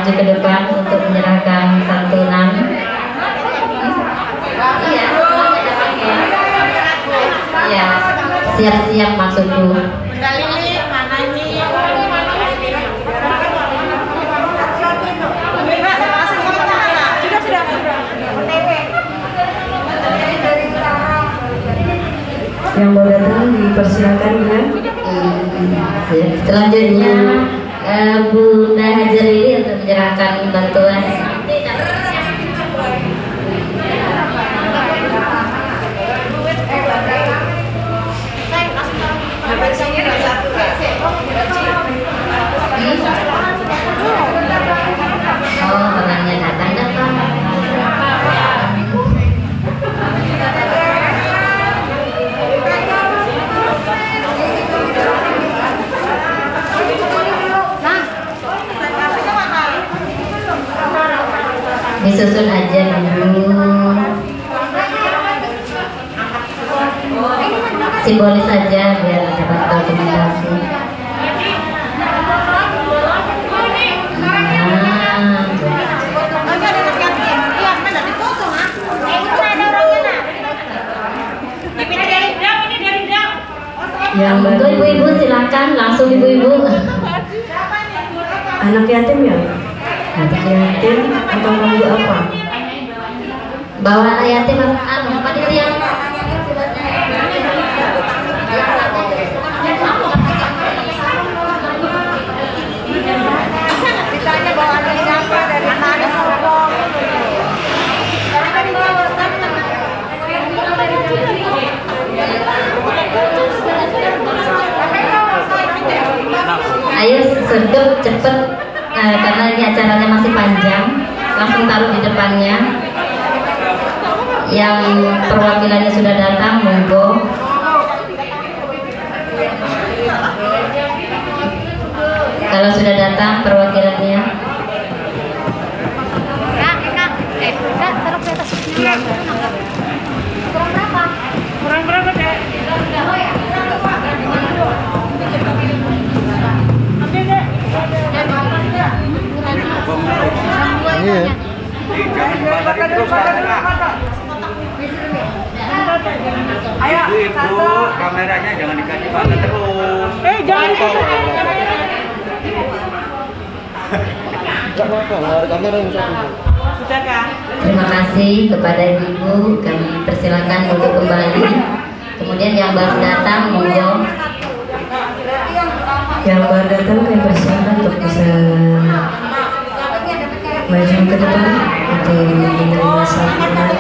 maju ke depan untuk menyerahkan santunan. Iya, iya, siap-siap maksudku. Yang mau datang dipersilakan ya. Selanjutnya Bunda Hajar ini untuk menyerahkan bantuan. Oh, orangnya datang. Disusun aja dulu, simbolis saja biar dapat dokumentasi. Yang Untuk ibu-ibu silakan langsung ibu-ibu. anak yatim ya? Anak yatim atau kamu apa? Bawa anak yatim apa dia? Ditanya bawa anak siapa dari mana ngomong. Ayo sedep cepet karena ini acaranya masih panjang, langsung taruh di depannya. Yang perwakilannya sudah datang, monggo. Kalau sudah datang perwakilannya. Kak, taruh ke atas. Kurang berapa? Kurang berapa, Dek? Oh ya. Ibu, kameranya jangan dikasih banget terus. Jangan Sudah, Kak. Terima kasih kepada ibu-ibu, kami persilakan untuk kembali. Kemudian yang baru datang, monggo. Yang baru datang kami persilakan untuk bisa maju ke depan untuk menerima santunan.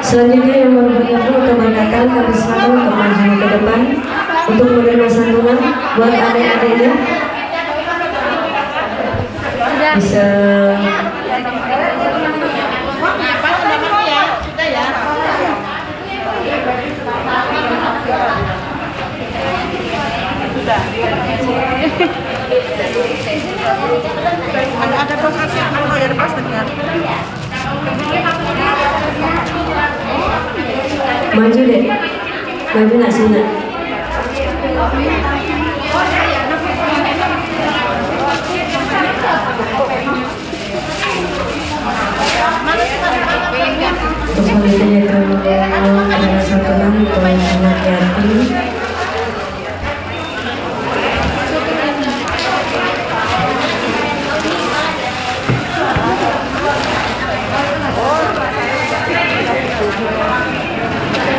Selanjutnya yang baru bergabung atau baru datang kami silakan untuk maju ke depan untuk menerima santunan buat adik-adiknya. Bisa ada prosesnya, ada yang prosesnya. maju deh, maju nggak sih nak? Untuk selanjutnya ada santunan untuk anak yatim.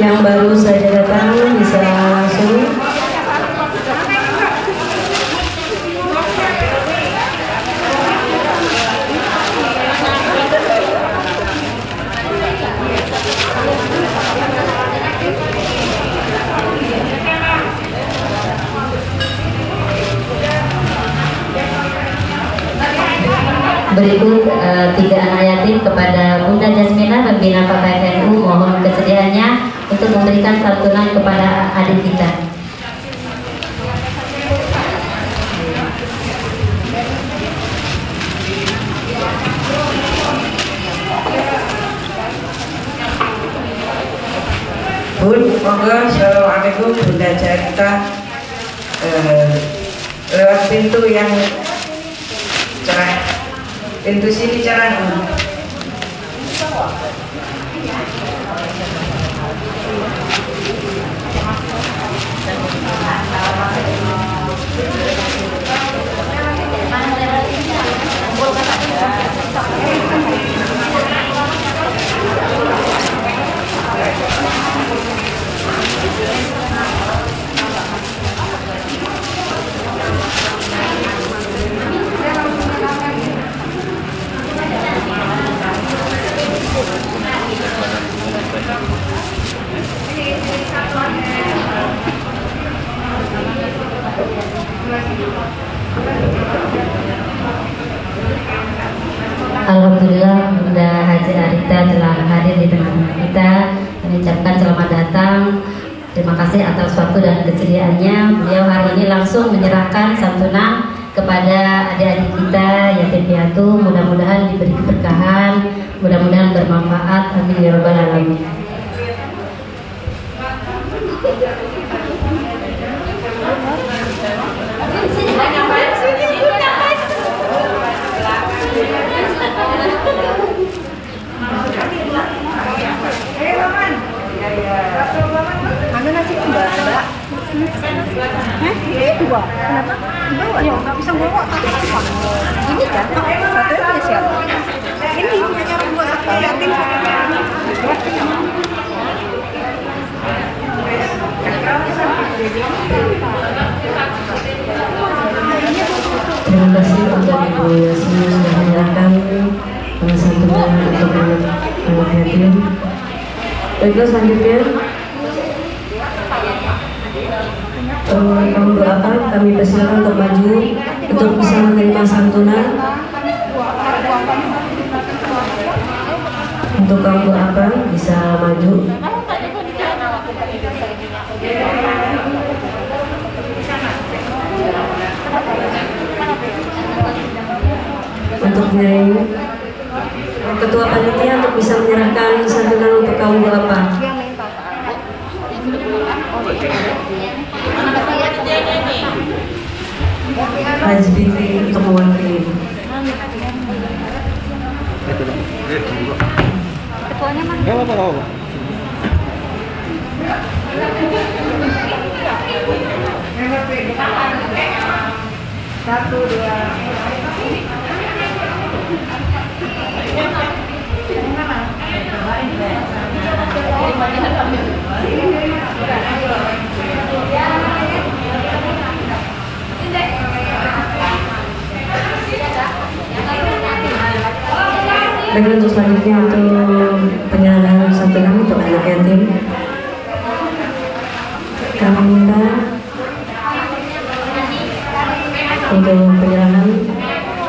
Yang baru saja datang bisa langsung. Berikut 3 anak yatim kepada Bunda Jasmina pembina PKFNU, mohon kesediaannya untuk memberikan santunan kepada adik kita. Bun, monggo. Assalamualaikum Bunda Jarita. Lewat pintu yang cerah, pintu sini cerah. Alhamdulillah Bunda Haji Arita telah hadir di tengah-tengah kita. Kami ucapkan selamat datang. Terima kasih atas waktu dan kesediaannya. Beliau hari ini langsung menyerahkan santunan kepada adik-adik kita yatim piatu. Mudah-mudahan diberi keberkahan, mudah-mudahan bermanfaat. Amin ya rabbal alamin. Mana nasi mbak? Hah? Dua. Kenapa? Bawa ya, nggak bisa bawa. Ini kan? Satu punya siapa? Ini punya orang buat satu yatim. Terima kasih untuk Ibu Yasmin sudah menyerahkan santunan untuk anak yatim. Baiklah, selanjutnya kamu doakan, kami persilakan untuk maju untuk bisa menerima santunan. Untuk kamu doakan bisa maju. Untuk ketua panitia untuk bisa menyerahkan santunan untuk kaum apa? Haji Fitri untuk mewakili. Ketuanya mana? Gak apa-apa. Satu, dua. Dan untuk selanjutnya untuk penyerahan santunan untuk anak yatim, kami minta untuk penyerahan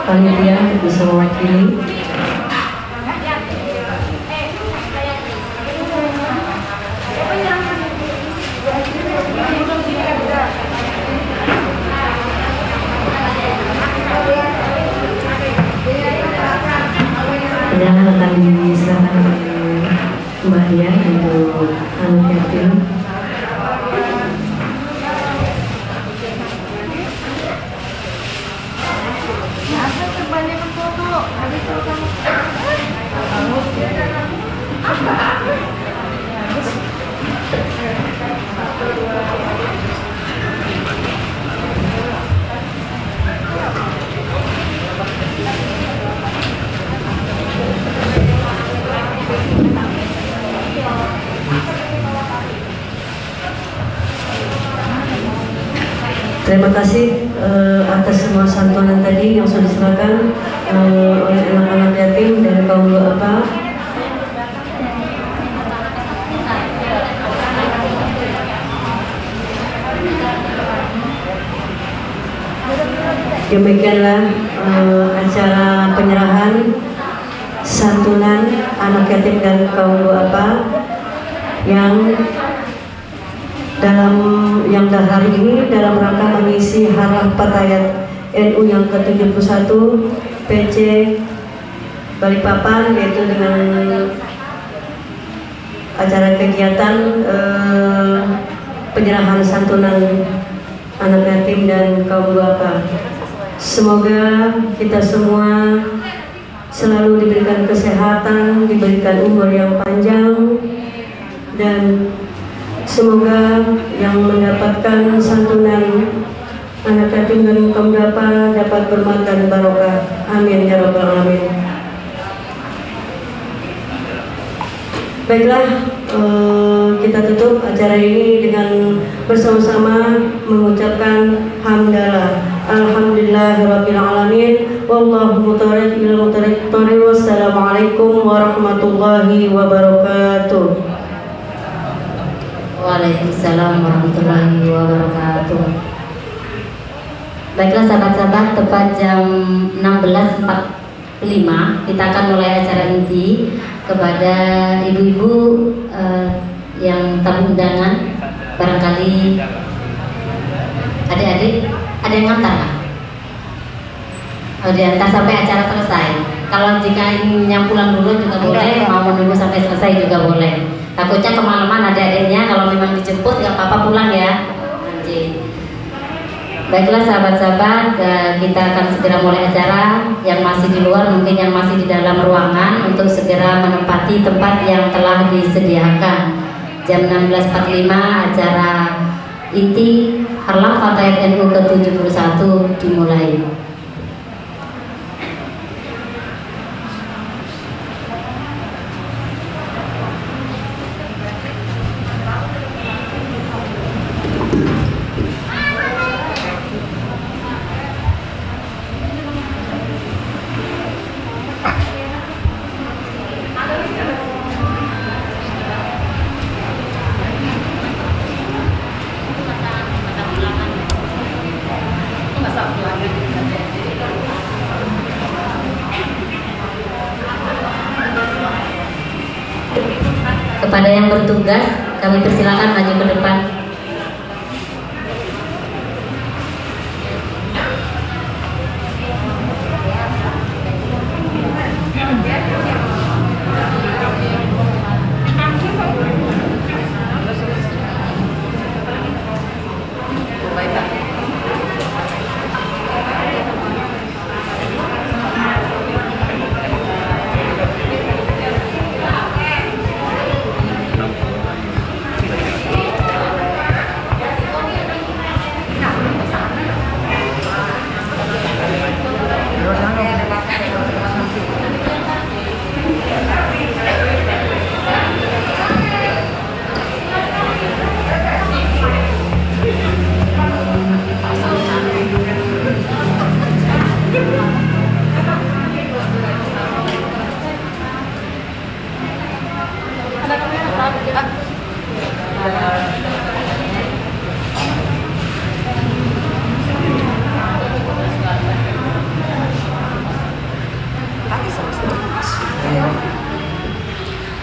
panitia bisa mewakili. Penyerahan akan diserahkan Mbak Dia untuk anak yatim. Terima kasih atas semua santunan tadi yang sudah diserahkan oleh anak-anak yatim dan kaum duafa. Demikianlah acara penyerahan santunan anak yatim dan kaum duafa yang hari ini dalam rangka mengisi Harlah Fatayat NU yang ke-71 PC Balikpapan, yaitu dengan acara kegiatan penyerahan santunan anak yatim dan kaum duafa. Semoga kita semua selalu diberikan kesehatan, diberikan umur yang panjang, dan semoga yang mendapatkan santunan anak yatim dan kaum duafa dapat bermakan barokah. Amin ya rabbal alamin. Baiklah, kita tutup acara ini dengan bersama-sama mengucapkan hamdalah. Alhamdulillahirabbil alamin. Wallahu mutarrid ila mutarrid. Wassalamualaikum warahmatullahi wabarakatuh. Waalaikumsalam warahmatullahi wabarakatuh. Baiklah sahabat-sahabat, tepat jam 16.45 kita akan mulai acara inti. Kepada ibu-ibu yang tamu undangan, barangkali adik-adik ada yang ngantar kan? Oh, diantar sampai acara selesai. Kalau jika ingin pulang dulu juga boleh, mau menunggu sampai selesai juga boleh. Takutnya kemalaman adik-adiknya, kalau memang dijemput nggak apa-apa pulang ya. Anjing. Baiklah sahabat-sahabat, kita akan segera mulai acara. Yang masih di luar, mungkin yang masih di dalam ruangan, untuk segera menempati tempat yang telah disediakan. Jam 16.45 acara inti Harlah Fatayat NU ke-71 dimulai. Kepada yang bertugas, kami persilakan maju ke depan.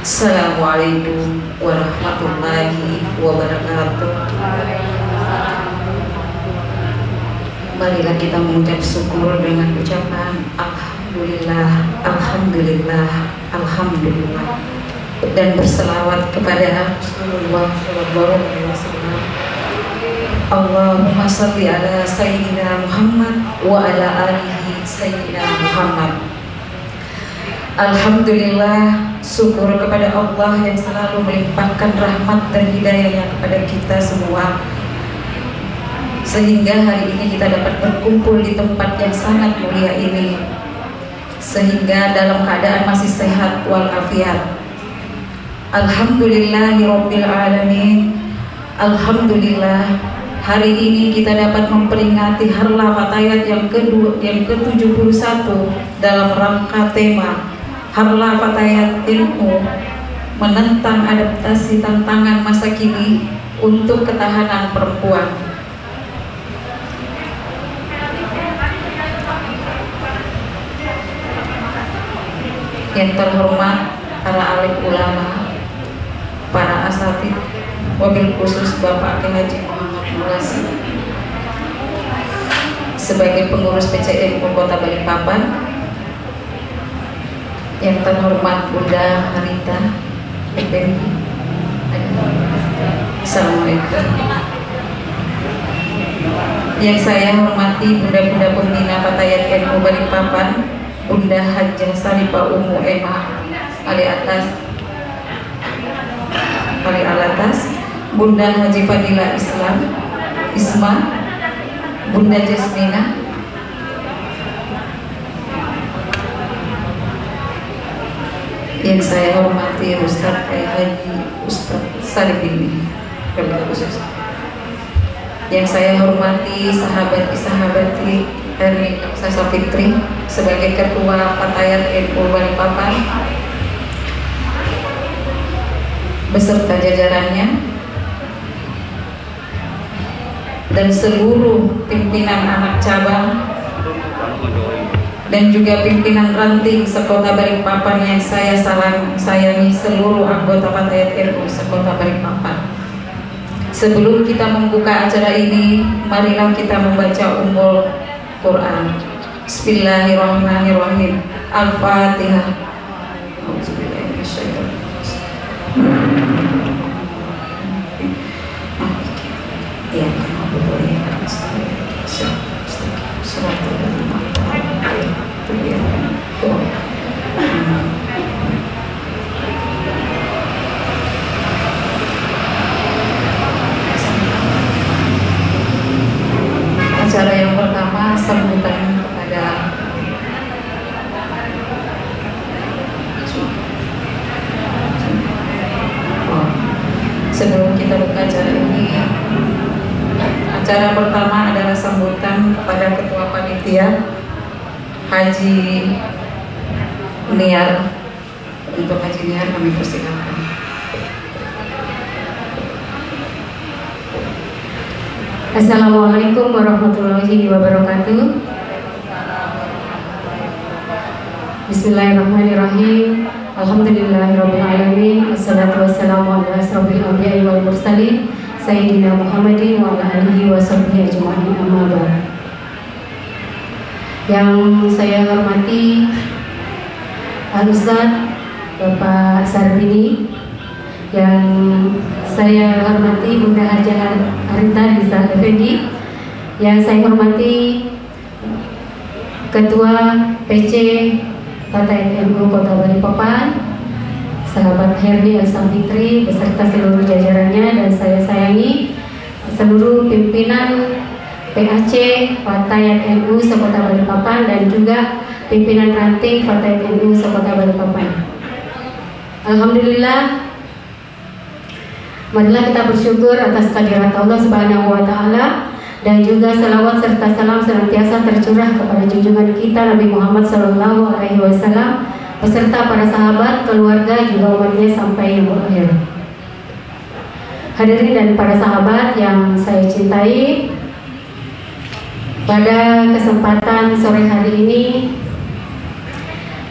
Assalamualaikum warahmatullahi wabarakatuh. Marilah kita mengucap syukur dengan ucapan Alhamdulillah, Alhamdulillah, Alhamdulillah, dan berselawat kepada Rasulullah sallallahu alaihi wasallam. Allahumma shalli ala sayyidina Muhammad wa ala alihi sayyidina Muhammad. Alhamdulillah, syukur kepada Allah yang selalu melimpahkan rahmat dan hidayahnya kepada kita semua, sehingga hari ini kita dapat berkumpul di tempat yang sangat mulia ini, sehingga dalam keadaan masih sehat walafiat. Alhamdulillahirabbil alamin. Alhamdulillah, hari ini kita dapat memperingati Harlah Fatayat yang ke-71 dalam rangka tema Harlah Fatayat NU menentang adaptasi tantangan masa kini untuk ketahanan perempuan. Yang terhormat para alim ulama, para asatid, wabil khusus Bapak Haji Muhammad Mulasi sebagai pengurus PCNU Kota Balikpapan, yang terhormat Bunda Harita Effendi Assalamualaikum. Yang saya hormati Bunda-Bunda Pembina Fatayat NU Balikpapan, Bunda Hajah Saripah Umu Ema Ali Alatas, Bunda Haji Fadila Isma, Bunda Jasmina, yang saya hormati Ustadz Haji Ustadz Saripini, khusus. Yang saya hormati sahabati Herni Sasa Fitri sebagai Ketua Fatayat NU Balikpapan beserta jajarannya, dan seluruh pimpinan anak cabang dan juga pimpinan ranting sekota Balikpapan yang saya sayangi, seluruh anggota Fatayat NU sekota Balikpapan. Sebelum kita membuka acara ini, marilah kita membaca Ummul Quran. Bismillahirrahmanirrahim. Al-Fatihah. Acara yang pertama, sambutan kepada sebelum kita buka acara ini, acara pertama adalah sambutan kepada Ketua Panitia Haji Niar. Untuk Haji Niar kami persilakan. Assalamualaikum warahmatullahi wabarakatuh. Bismillahirrahmanirrahim. Alhamdulillahirabbil alamin. Wassalatu wassalamu ala asrofil anbiya'i wal mursalin sayyidina Muhammadin wa ala alihi wa sahbihi ajma'in, amma ba'd. Yang saya hormati Al-Ustadz Bapak Saripini, yang saya hormati Bunda Hajah Arita Rizal Effendi, yang saya hormati Ketua PC Fatayat NU Kota Balikpapan, sahabat Herni Al-Samfitri beserta seluruh jajarannya, dan saya sayangi seluruh pimpinan PAC Fatayat NU Sekota Balikpapan dan juga pimpinan ranting Fatayat NU Sekota Balikpapan. Alhamdulillah, marilah kita bersyukur atas kehadirat Allah Subhanahu wa Ta'ala, dan juga salawat serta salam senantiasa tercurah kepada junjungan kita Nabi Muhammad Sallallahu Alaihi Wasallam beserta para sahabat, keluarga, juga umatnya sampai yang akhir. Hadirin dan para sahabat yang saya cintai, pada kesempatan sore hari ini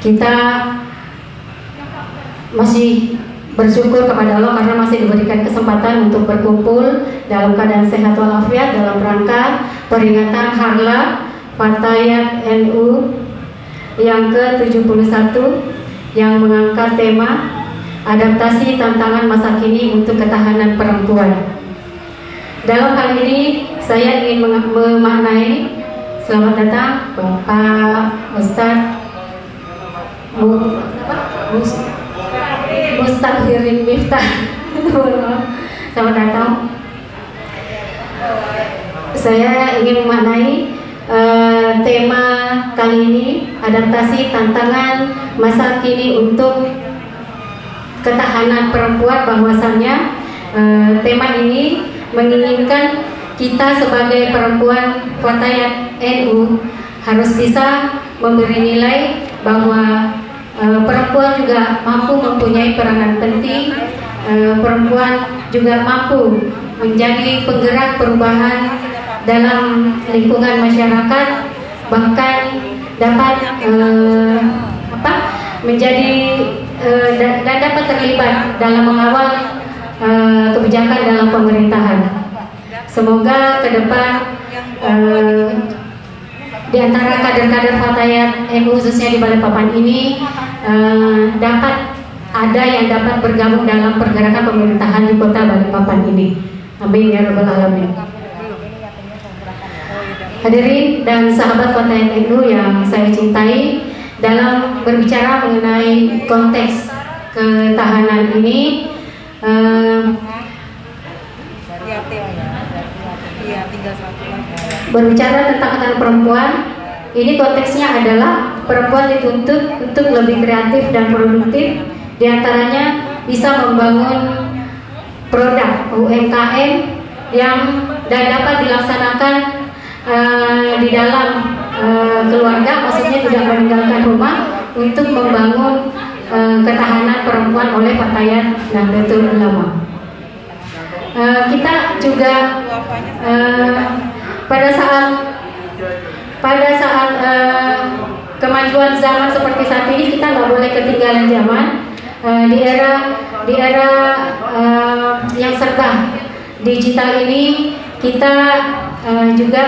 kita masih bersyukur kepada Allah karena masih diberikan kesempatan untuk berkumpul dalam keadaan sehat walafiat dalam rangka peringatan Harlah Fatayat NU yang ke-71 yang mengangkat tema adaptasi tantangan masa kini untuk ketahanan perempuan. Dalam hal ini saya ingin memaknai, selamat datang Bapak Ustadz Mustahirin Miftah. Selamat datang. Saya ingin memaknai tema kali ini, adaptasi tantangan masa kini untuk ketahanan perempuan. Bahwasannya tema ini menginginkan kita sebagai perempuan Fatayat NU harus bisa memberi nilai bahwa perempuan juga mampu mempunyai peranan penting. Perempuan juga mampu menjadi penggerak perubahan dalam lingkungan masyarakat, bahkan dapat menjadi dan dapat terlibat dalam mengawal kebijakan dalam pemerintahan. Semoga ke depan di antara kader-kader Fatayat NU khususnya di Balikpapan ini dapat ada yang dapat bergabung dalam pergerakan pemerintahan di Kota Balikpapan ini. Amin ya rabbal alamin. Hadirin dan sahabat Kota NU yang saya cintai, dalam berbicara mengenai konteks ketahanan ini, berbicara tentang ketahanan perempuan, ini konteksnya adalah perempuan dituntut untuk lebih kreatif dan produktif, diantaranya bisa membangun produk UMKM yang dan dapat dilaksanakan di dalam keluarga, maksudnya tidak meninggalkan rumah, untuk membangun ketahanan perempuan oleh Fatayat Nahdlatul Ulama. Kita juga pada saat kemajuan zaman seperti saat ini, kita nggak boleh ketinggalan zaman. Di era yang serba digital ini, kita juga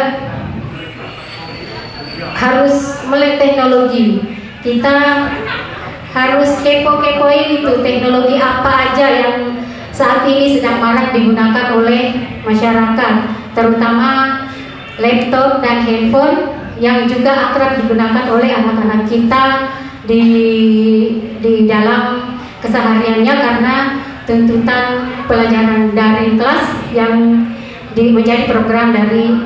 harus melek teknologi. Kita harus kepo-kepoin itu teknologi apa aja yang saat ini sedang marak digunakan oleh masyarakat, terutama laptop dan handphone yang juga akrab digunakan oleh anak-anak kita di dalam kesehariannya, karena tuntutan pelajaran daring kelas yang menjadi program dari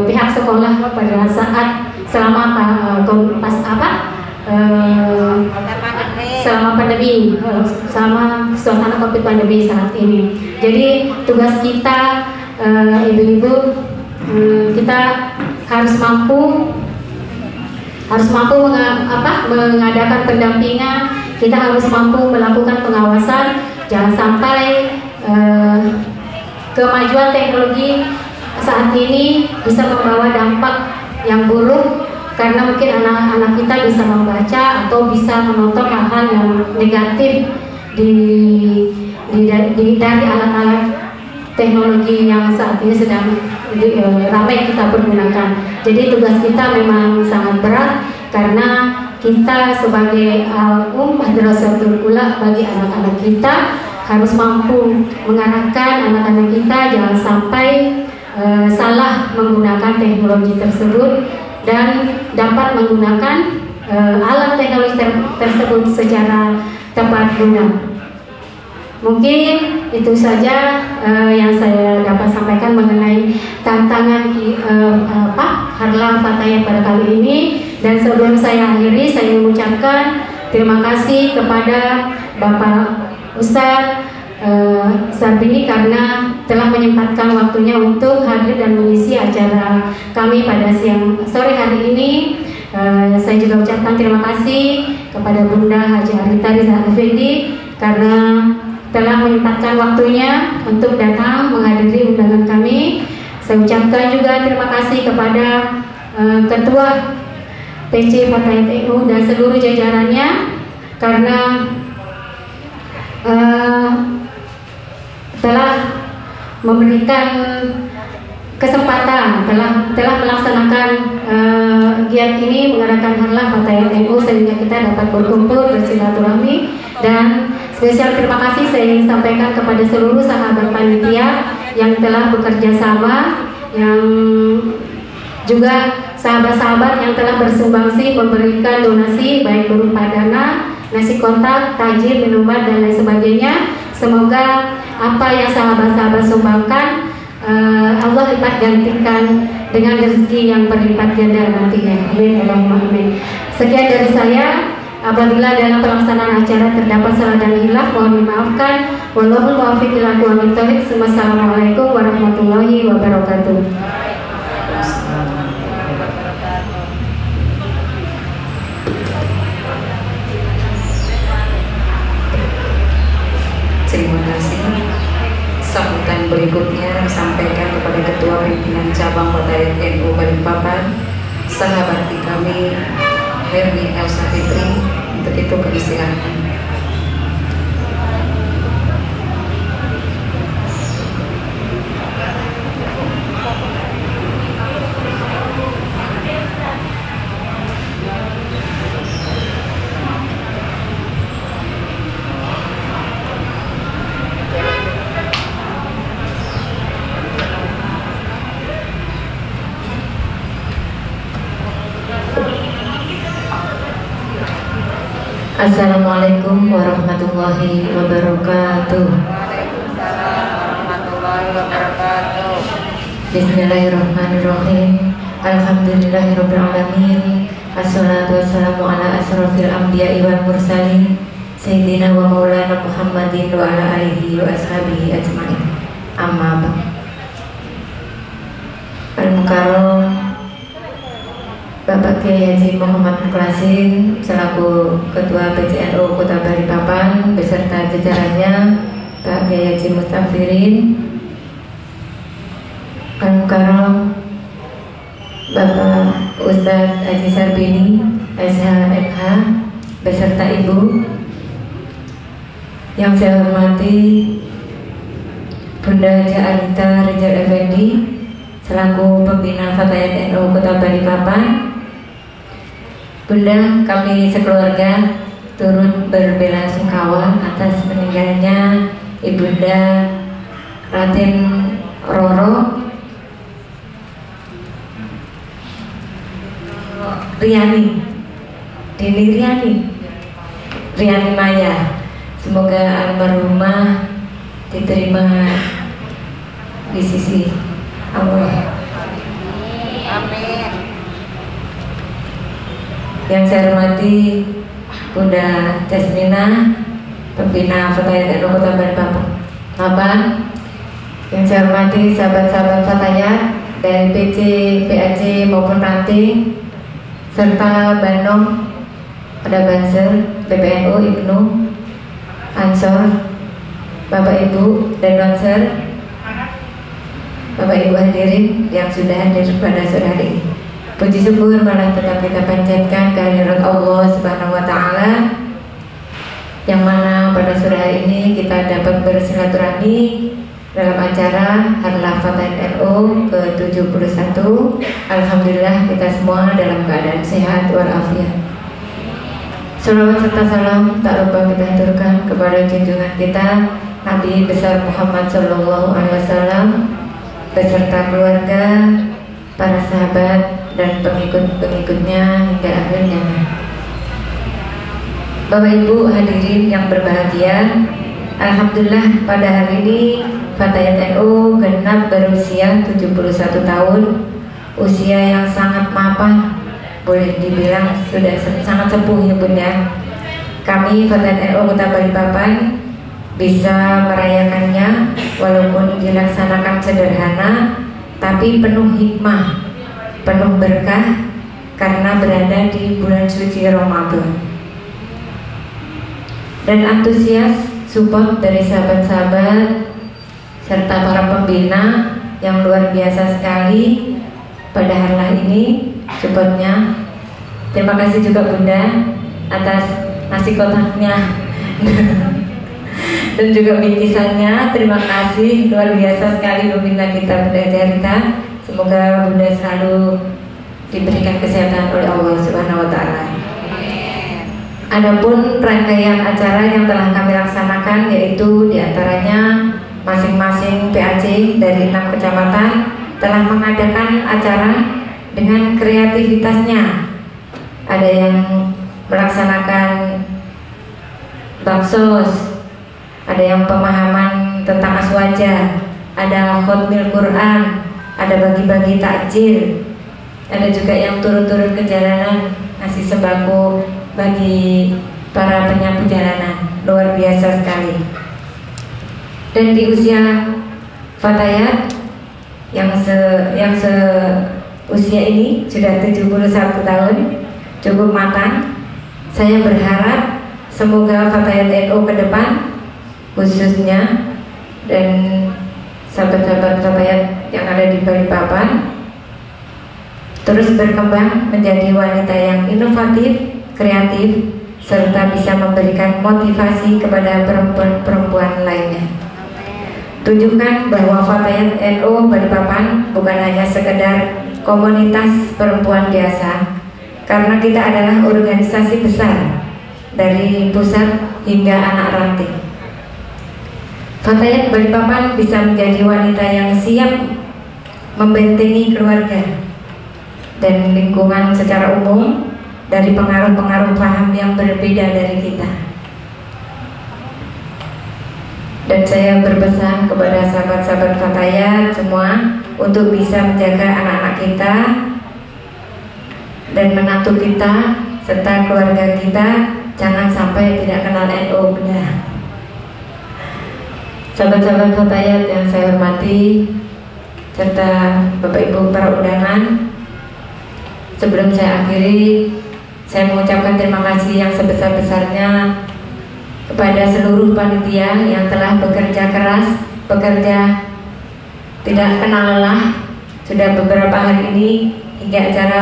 pihak sekolah pada saat selama pandemi, selama suasana COVID pandemi saat ini. Jadi tugas kita, ibu-ibu, kita harus mampu mengadakan pendampingan. Kita harus mampu melakukan pengawasan. Jangan sampai kemajuan teknologi saat ini bisa membawa dampak yang buruk, karena mungkin anak-anak kita bisa membaca atau bisa menonton hal-hal yang negatif dari alat-alat teknologi yang saat ini sedang ramai kita pergunakan. Jadi tugas kita memang sangat berat, karena kita sebagai Madrasatul Ula bagi anak-anak kita harus mampu mengarahkan anak-anak kita jangan sampai salah menggunakan teknologi tersebut dan dapat menggunakan alat teknologi tersebut secara tepat guna. Mungkin itu saja yang saya dapat sampaikan mengenai tantangan Harlah Fatayat pada kali ini. Dan sebelum saya akhiri, saya mengucapkan terima kasih kepada Bapak Ustadz Sarbini karena telah menyempatkan waktunya untuk hadir dan mengisi acara kami pada sore hari ini. Saya juga ucapkan terima kasih kepada Bunda Haji Arita Riza Effendi karena telah menyempatkan waktunya untuk datang menghadiri undangan kami. Saya ucapkan juga terima kasih kepada Ketua PC Fatayat NU dan seluruh jajarannya karena telah memberikan kesempatan, telah melaksanakan giat ini mengadakan Harlah Fatayat NU sehingga kita dapat berkumpul bersilaturahmi. Dan spesial terima kasih saya ingin sampaikan kepada seluruh sahabat panitia yang telah bekerja sama, yang juga sahabat-sahabat yang telah bersumbangsi memberikan donasi baik berupa dana, nasi kotak, tajil, minuman dan lain sebagainya. Semoga apa yang sahabat-sahabat sumbangkan Allah lipat gantikan dengan rezeki yang berlipat ganda nantinya. Amin Allahumma amin. Sekian dari saya. Apabila dalam pelaksanaan acara terdapat salah dan hilaf, mohon dimaafkan. Wallahul muwaffiq ila aqwamit thoriq. Wassalamualaikum warahmatullahi wabarakatuh. Terima kasih. Sambutan berikutnya disampaikan kepada Ketua Pimpinan Cabang Fatayat NU Balikpapan, sahabat kami Herni Elsa Fitri. Untuk itu kami silakan. Assalamualaikum warahmatullahi wabarakatuh. Bismillahirrahmanirrahim. Alhamdulillahirabbil alamin. Assalatu wassalamu ala asrofil anbiya'i wal mursalin Sayyidina wa maulana Muhammadin wa ala alihi wa ashabihi ajma'in. Amma ba'd. Al-Mukarram Bapak Kiai Haji Muhammad Mukhlasin selaku Ketua PCNU Kota Balikpapan beserta jajarannya, Pak Kiai Haji Mustafirin, Al-Mukarram Bapak Ustadz Haji Sarbini SHMH beserta Ibu, yang saya hormati Bunda Haja Anita Rizal Effendi selaku pembina Fatayat NU Kota Balikpapan. Bunda, kami sekeluarga turut berbelasungkawa atas meninggalnya Ibunda Raden Roro Riani Dini Riani Maya. Semoga almarhumah diterima di sisi Allah. Amin. Yang saya hormati Bunda Jasmina, pembina Fatayat NU Kota Balikpapan. Yang saya hormati sahabat-sahabat Fatayat dari PC, PAC maupun ranting, serta Banom, ada Banser, PBNU, Ibnu, Ansor, Bapak Ibu dan Banser, Bapak Ibu hadirin yang sudah hadir pada sore hari ini. Puji syukur malah tetap kita panjatkan kehadirat Allah Subhanahu wa Ta'ala, yang mana pada sore hari ini kita dapat bersilaturahmi dalam acara Harlah Fatayat NU ke-71. Alhamdulillah kita semua dalam keadaan sehat walafiat. Salawat serta salam tak lupa kita haturkan kepada junjungan kita Nabi besar Muhammad Sallallahu Alaihi Wasallam beserta keluarga, para sahabat dan pengikut-pengikutnya hingga akhir zaman. Bapak Ibu hadirin yang berbahagia, alhamdulillah pada hari ini Fatayat NU genap berusia 71 tahun, usia yang sangat mapan, boleh dibilang sudah sangat sepuh ya Bunda. Kami Fatayat NU Kota Balikpapan bisa merayakannya walaupun dilaksanakan sederhana tapi penuh hikmah, penuh berkah karena berada di bulan suci Ramadan. Dan antusias support dari sahabat-sahabat serta para pembina yang luar biasa sekali pada harlah ini supportnya. Terima kasih juga Bunda atas nasi kotaknya dan juga bingkisannya. Terima kasih, luar biasa sekali pembina kita Bunda Jarita. Semoga Bunda selalu diberikan kesehatan oleh Allah Subhanahu wa Ta'ala. Adapun rangkaian acara yang telah kami laksanakan yaitu diantaranya masing-masing PAC dari 6 kecamatan telah mengadakan acara dengan kreativitasnya. Ada yang melaksanakan baksos, ada yang pemahaman tentang aswaja, ada khotmil Quran, ada bagi-bagi takjil, ada juga yang turun-turun ke jalanan ngasih sembako bagi para penyapu jalanan. Luar biasa sekali. Dan di usia Fatayat yang usia ini sudah 71 tahun, cukup matang. Saya berharap semoga Fatayat NU ke depan khususnya dan sahabat-sahabat Fatayat yang ada di Balikpapan terus berkembang menjadi wanita yang inovatif, kreatif, serta bisa memberikan motivasi kepada perempuan-perempuan lainnya. Tunjukkan bahwa Fatayat NU Balikpapan bukan hanya sekedar komunitas perempuan biasa, karena kita adalah organisasi besar dari pusat hingga anak ranting. Fatayat Balikpapan bisa menjadi wanita yang siap membentengi keluarga dan lingkungan secara umum dari pengaruh-pengaruh paham yang berbeda dari kita. Dan saya berpesan kepada sahabat-sahabat Fatayat semua untuk bisa menjaga anak-anak kita dan menantu kita serta keluarga kita, jangan sampai tidak kenal NU benar. Sahabat-sahabat Fatayat yang saya hormati serta Bapak Ibu para undangan, sebelum saya akhiri, saya mengucapkan terima kasih yang sebesar-besarnya kepada seluruh panitia yang telah bekerja keras, bekerja tidak kenal lelah sudah beberapa hari ini hingga acara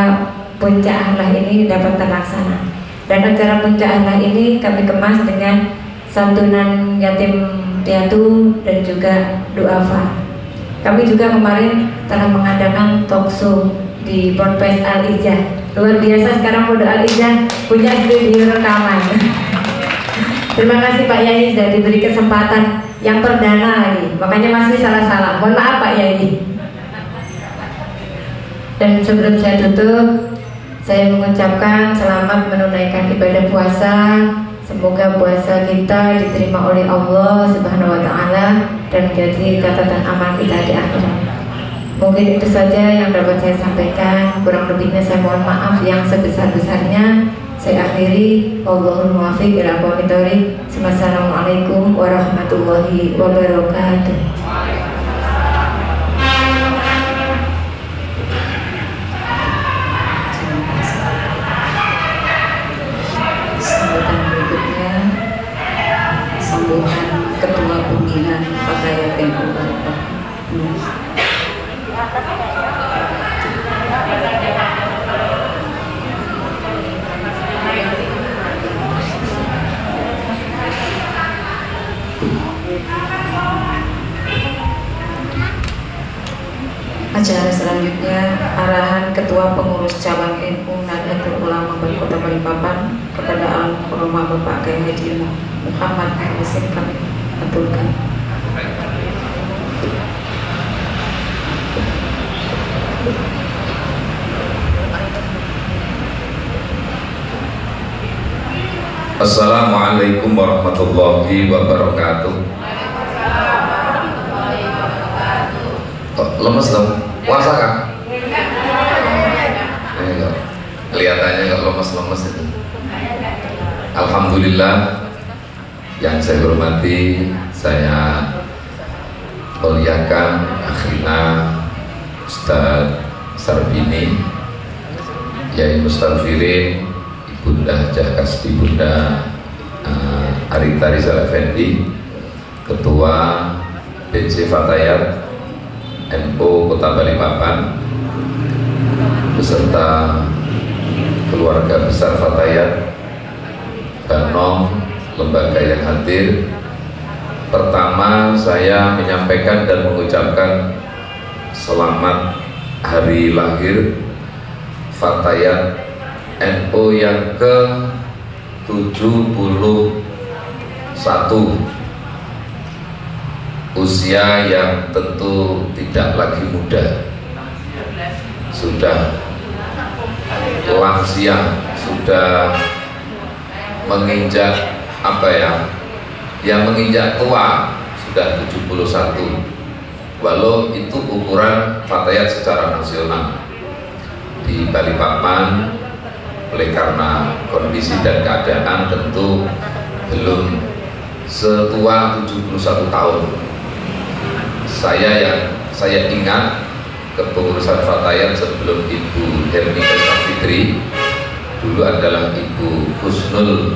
Puncak Akhlak ini dapat terlaksana. Dan acara Puncak Akhlak ini kami kemas dengan santunan yatim piatu dan juga duafa. Kami juga kemarin telah mengadakan talkshow di Ponpes Al-Ijah. Luar biasa sekarang Pondok Al-Ijah punya studio rekaman. Terima kasih Pak Yai sudah diberi kesempatan yang perdana lagi. Makanya masih salah-salah. Mohon maaf Pak Yai. Dan sebelum saya tutup, saya mengucapkan selamat menunaikan ibadah puasa. Semoga puasa kita diterima oleh Allah Subhanahu wa Ta'ala dan menjadi catatan amal kita di akhirat. Mungkin itu saja yang dapat saya sampaikan. Kurang lebihnya saya mohon maaf yang sebesar-besarnya. Saya akhiri, Allahul muwaffiq ila aqwamit thoriq. Assalamualaikum warahmatullahi wabarakatuh. Sambutan berikutnya, sambutan Ketua Pembina Fatayat NU. Acara selanjutnya, arahan Ketua Pengurus Cabang NU Nahdlatul Ulama Kota Balikpapan kepada Almarhum Bapak Kiai Haji Muhammad Hasim kami aturkan. Assalamualaikum warahmatullahi wabarakatuh. Lemes dong, puasa kan? Kelihatannya nggak lemes-lemes itu. Alhamdulillah, yang saya hormati, saya muliakan akhirnya Ustadz Sarbini, Yai Mustafirin, Ibunda Jakas Ibunda Arita Rizal Effendi, Ketua BC Fatayat NU Kota Balikpapan beserta keluarga besar Fatayat, Banom, lembaga yang hadir. Pertama, saya menyampaikan dan mengucapkan selamat hari lahir Fatayat NU yang ke-71, usia yang tentu tidak lagi muda, sudah lansia, sudah menginjak menginjak tua, sudah 71. Walau itu ukuran Fatayat secara nasional. Di Balikpapan, oleh karena kondisi dan keadaan tentu belum setua 71 tahun. Saya ingat kepengurusan Fatayat sebelum Ibu Herni Fitri dulu adalah Ibu Husnul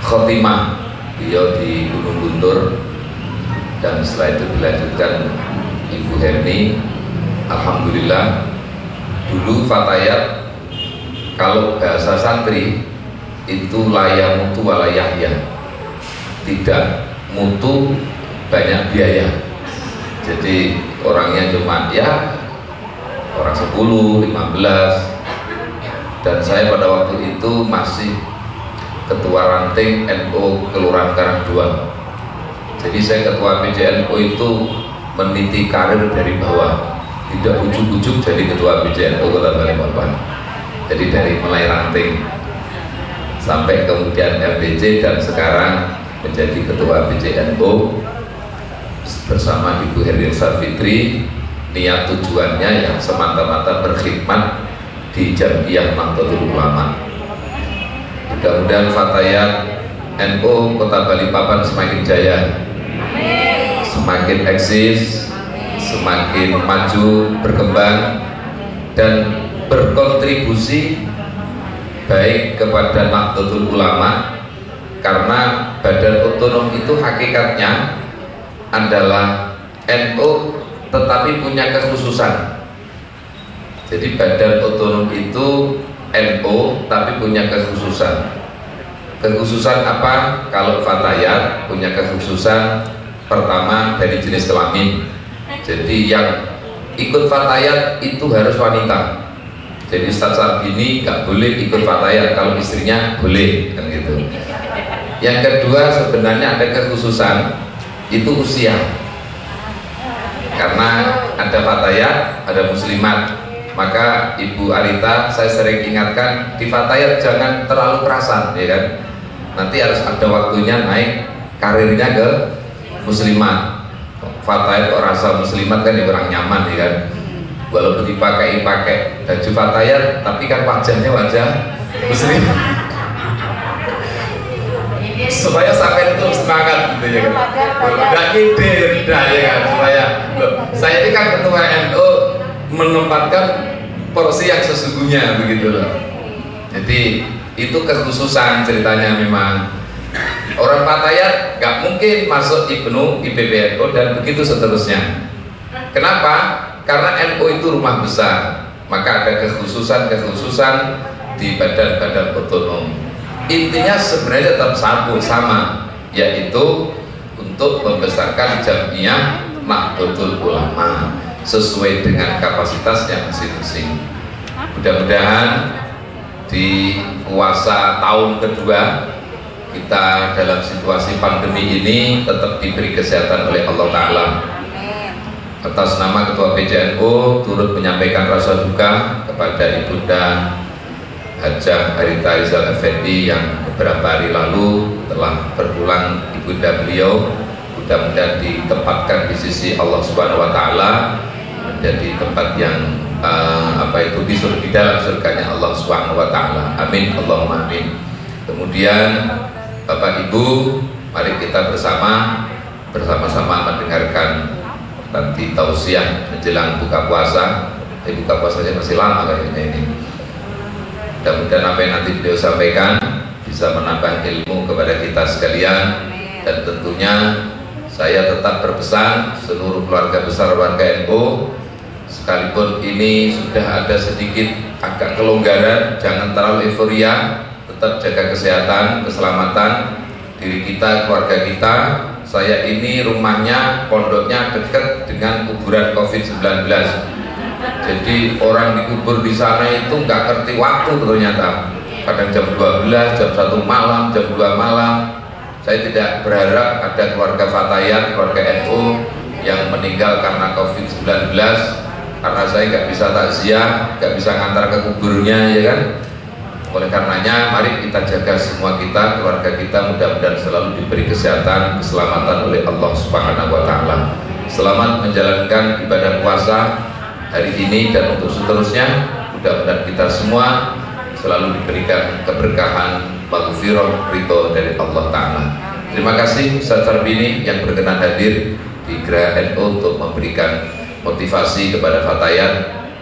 Khotimah, beliau di Gunung Guntur, dan setelah itu dilanjutkan Ibu Herni. Alhamdulillah, dulu Fatayat kalau bahasa santri itu laya mutu wala yahya, tidak mutu banyak biaya. Jadi orangnya cuma ya orang 10, 15. Dan saya pada waktu itu masih ketua ranting NU Kelurahan Karangdua. Jadi saya ketua PJNU itu meniti karir dari bawah, tidak ujuk-ujuk jadi ketua PJNU Kota Balikpapan. Jadi dari mulai ranting sampai kemudian MBC dan sekarang menjadi ketua BCNU bersama Ibu Herlin Safitri. Niat tujuannya yang semata-mata berkhidmat di Jam'iyah Nahdlatul Ulama. Mudah-mudahan Fatayat NU Kota Balikpapan semakin jaya, semakin eksis, semakin maju, berkembang, dan berkontribusi baik kepada Nahdlatul Ulama, karena badan otonom itu hakikatnya adalah NU tetapi punya kekhususan. Jadi badan otonom itu NU tapi punya kekhususan. Kekhususan apa? Kalau Fatayat punya kekhususan pertama dari jenis kelamin. Jadi yang ikut Fatayat itu harus wanita. Jadi Ustaz Sarbini nggak boleh ikut Fatayat, kalau istrinya boleh, kan gitu. Yang kedua, sebenarnya ada kekhususan, itu usia. Karena ada Fatayat, ada muslimat, maka Ibu Arita saya sering ingatkan di Fatayat jangan terlalu kerasan, ya kan? Nanti harus ada waktunya naik karirnya ke muslimat. Fatayat kok rasa muslimat kan ya orang nyaman, ya kan? Walaupun pakai baju Fatayat, tapi kan wajahnya wajah muslim. Supaya sampai itu semangat gitu, ya kan? Udah ide, udah, ya kan? Supaya saya ini kan ketua NU menempatkan porsi yang sesungguhnya begitu loh. Jadi itu kekhususan ceritanya. Memang orang Fatayat nggak mungkin masuk IPNU, IPBNU dan begitu seterusnya. Kenapa? Karena NU itu rumah besar, maka ada kekhususan di badan-badan otonom. Intinya sebenarnya tetap sama, yaitu untuk membesarkan Jam'iyah Nahdlatul Ulama sesuai dengan kapasitasnya masing-masing. Mudah-mudahan di puasa tahun kedua kita dalam situasi pandemi ini tetap diberi kesehatan oleh Allah Ta'ala. Atas nama Ketua PCNU turut menyampaikan rasa duka kepada Ibunda Hajah Arita Rizal Effendi yang beberapa hari lalu telah berpulang ibunda beliau. Mudah-mudahan ditempatkan di sisi Allah Subhanahu wa Ta'ala menjadi tempat yang di dalam surganya Allah Subhanahu wa Ta'ala. Amin, Allahumma amin. Kemudian Bapak Ibu, mari kita bersama-sama mendengarkan nanti tausiah menjelang buka puasa. Buka puasanya masih lama kayaknya ini. Mudah-mudahan apa yang nanti beliau sampaikan bisa menambah ilmu kepada kita sekalian. Dan tentunya saya tetap berpesan seluruh keluarga besar warga NU, sekalipun ini sudah ada sedikit agak kelonggaran, jangan terlalu euforia, tetap jaga kesehatan, keselamatan diri kita, keluarga kita. Saya ini rumahnya, pondoknya dekat dengan kuburan COVID-19. Jadi orang dikubur di sana itu nggak ngerti waktu ternyata. Kadang jam 12, jam 1 malam, jam 2 malam. Saya tidak berharap ada keluarga Fatayat, keluarga NU yang meninggal karena COVID-19, karena saya nggak bisa takziah, nggak bisa ngantar ke kuburnya, ya kan? Oleh karenanya, mari kita jaga semua kita, keluarga kita, mudah-mudahan selalu diberi kesehatan, keselamatan oleh Allah Subhanahu wa Ta'ala. Selamat menjalankan ibadah puasa hari ini dan untuk seterusnya. Mudah-mudahan kita semua selalu diberikan keberkahan, maghfirah, ridho dari Allah Ta'ala. Terima kasih Ustaz Sarbini yang berkenan hadir di Geraha NU untuk memberikan motivasi kepada Fatayat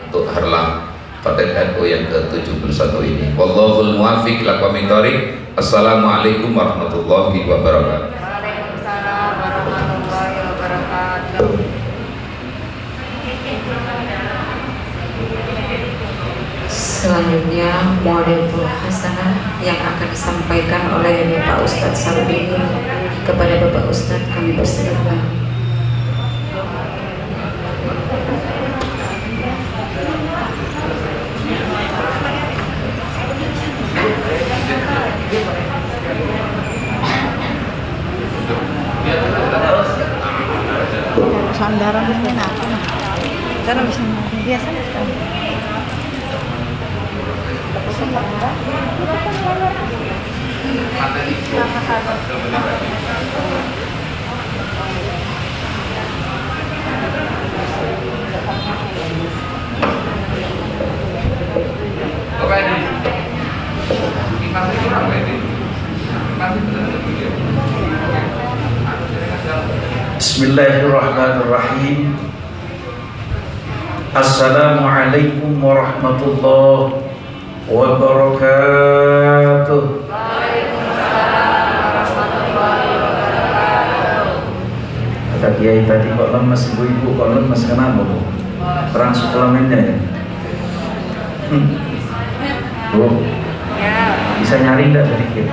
untuk harlah Fatayat NU yang ke-71 ini. Wallahul muwaffiq ila aqwamit thoriq. Assalamualaikum warahmatullahi wabarakatuh. Waalaikumsalam warahmatullahi wabarakatuh. Selanjutnya Mu'adhatul Hasanah yang akan disampaikan oleh Bapak Ustadz Sarbini. Kepada Bapak Ustadz kami persilakan. Sandaran ini apa? Cara bisa biasa. Bismillahirrahmanirrahim. Assalamualaikum warahmatullahi wabarakatuh. Kata Kiai tadi kok lemes, ibu-ibu kok lemes, kenapa bu? Perang suplemennya ya? Bu, bisa nyari nggak sedikit?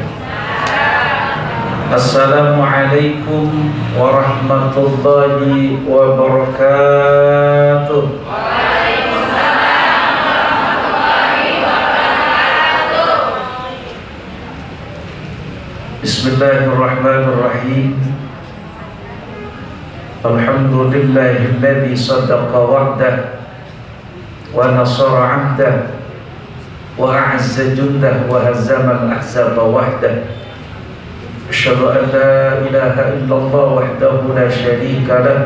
Assalamualaikum warahmatullahi wabarakatuh. Bismillahirrahmanirrahim. Alhamdulillahilladzi sadaqa wa'dah wa nasara 'abdah wa a'azza jundah wa hazzama al-ahzaba wahdah. Asyhadu an la ilaha illallah wahdahu la syarika lah.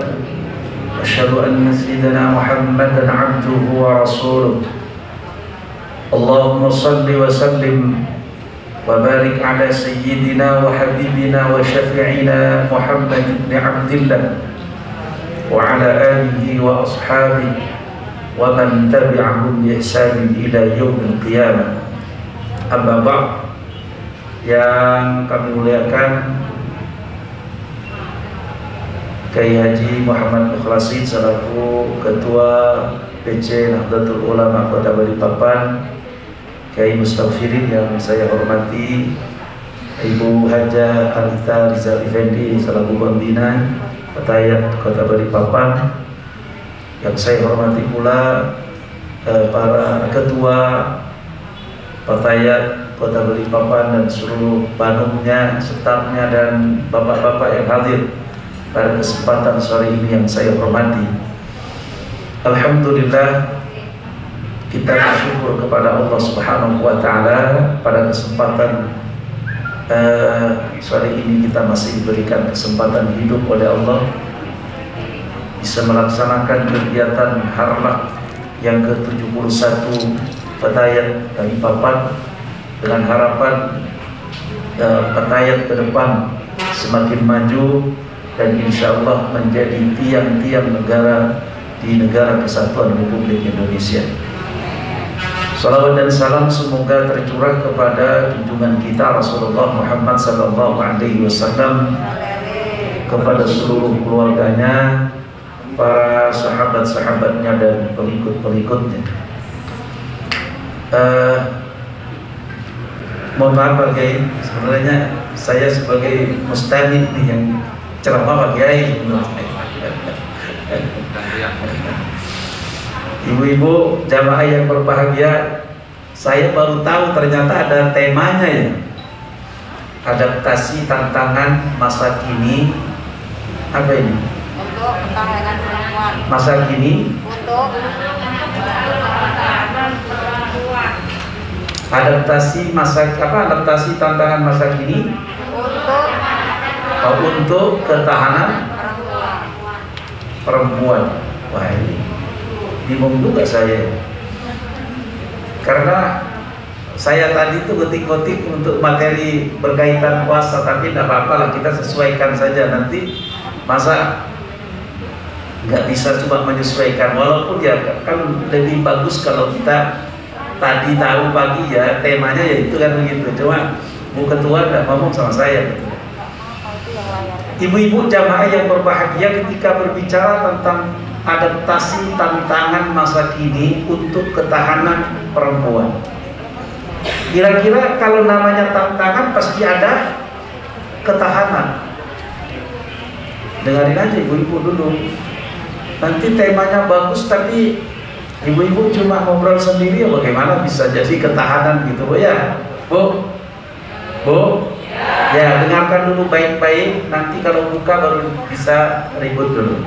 Asyhadu anna sayyidina Muhammadan 'abduhu wa rasuluh. Allahumma shalli wa sallim wa barik ala sayyidina wa habibina wa syafi'ina Muhammad ibn Abdillah wa ala alihi wa ashabihi wa man tabi'ahum bi ihsan ila yaumil qiyamah. Amma ba'd. Yang kami muliakan Kiai Haji Muhammad Mukhlasin selaku Ketua PC Nahdlatul Ulama Kota Balikpapan, Kiai Mustaghfirin yang saya hormati, Ibu Haja Alita Rizal Effendi selaku Pembina Fatayat Kota Balikpapan, yang saya hormati pula para Ketua Fatayat Kota Balikpapan dan seluruh banumnya, stafnya dan bapak-bapak yang hadir pada kesempatan sore ini yang saya hormati. Alhamdulillah, kita bersyukur kepada Allah Subhanahu wa Ta'ala pada kesempatan sore ini kita masih diberikan kesempatan hidup oleh Allah, bisa melaksanakan kegiatan harlah yang ke-71 Fatayat Balikpapan, dengan harapan Fatayat ke depan semakin maju dan insya Allah menjadi tiang-tiang negara di negara kesatuan Republik Indonesia. Salawat dan salam semoga tercurah kepada junjungan kita Rasulullah Muhammad sallallahu alaihi wasallam, kepada seluruh keluarganya, para sahabat-sahabatnya dan pengikut-pengikutnya. Mohon maaf Pak Kiai, sebenarnya saya sebagai mustahid nih yang ceramah Pak Kiai. Ibu-ibu jamaah yang berbahagia, saya baru tahu ternyata ada temanya ya. Adaptasi tantangan masa kini. Apa ini? Untuk ketahanan perempuan. Masa kini. Untuk ketahanan perempuan. Adaptasi masa apa? Adaptasi tantangan masa kini untuk ketahanan perempuan. Wah, ini bingung juga saya, karena saya tadi itu ketik-ketik untuk materi berkaitan puasa, tapi tidak apa-apa lah, kita sesuaikan saja. Nanti masa nggak bisa cuma menyesuaikan, walaupun ya kan lebih bagus kalau kita tadi tahu pagi ya temanya ya itu kan begitu. Cuma Bu Ketua nggak ngomong sama saya gitu. Ibu-ibu jamaah yang berbahagia, ketika berbicara tentang adaptasi tantangan masa kini untuk ketahanan perempuan, kira-kira kalau namanya tantangan pasti ada ketahanan. Dengarin aja ibu-ibu dulu, nanti temanya bagus tapi ibu-ibu cuma ngobrol sendiri, ya bagaimana bisa jadi ketahanan gitu Bu ya? Bu? Ya, dengarkan dulu baik-baik, nanti kalau buka baru bisa ribut dulu.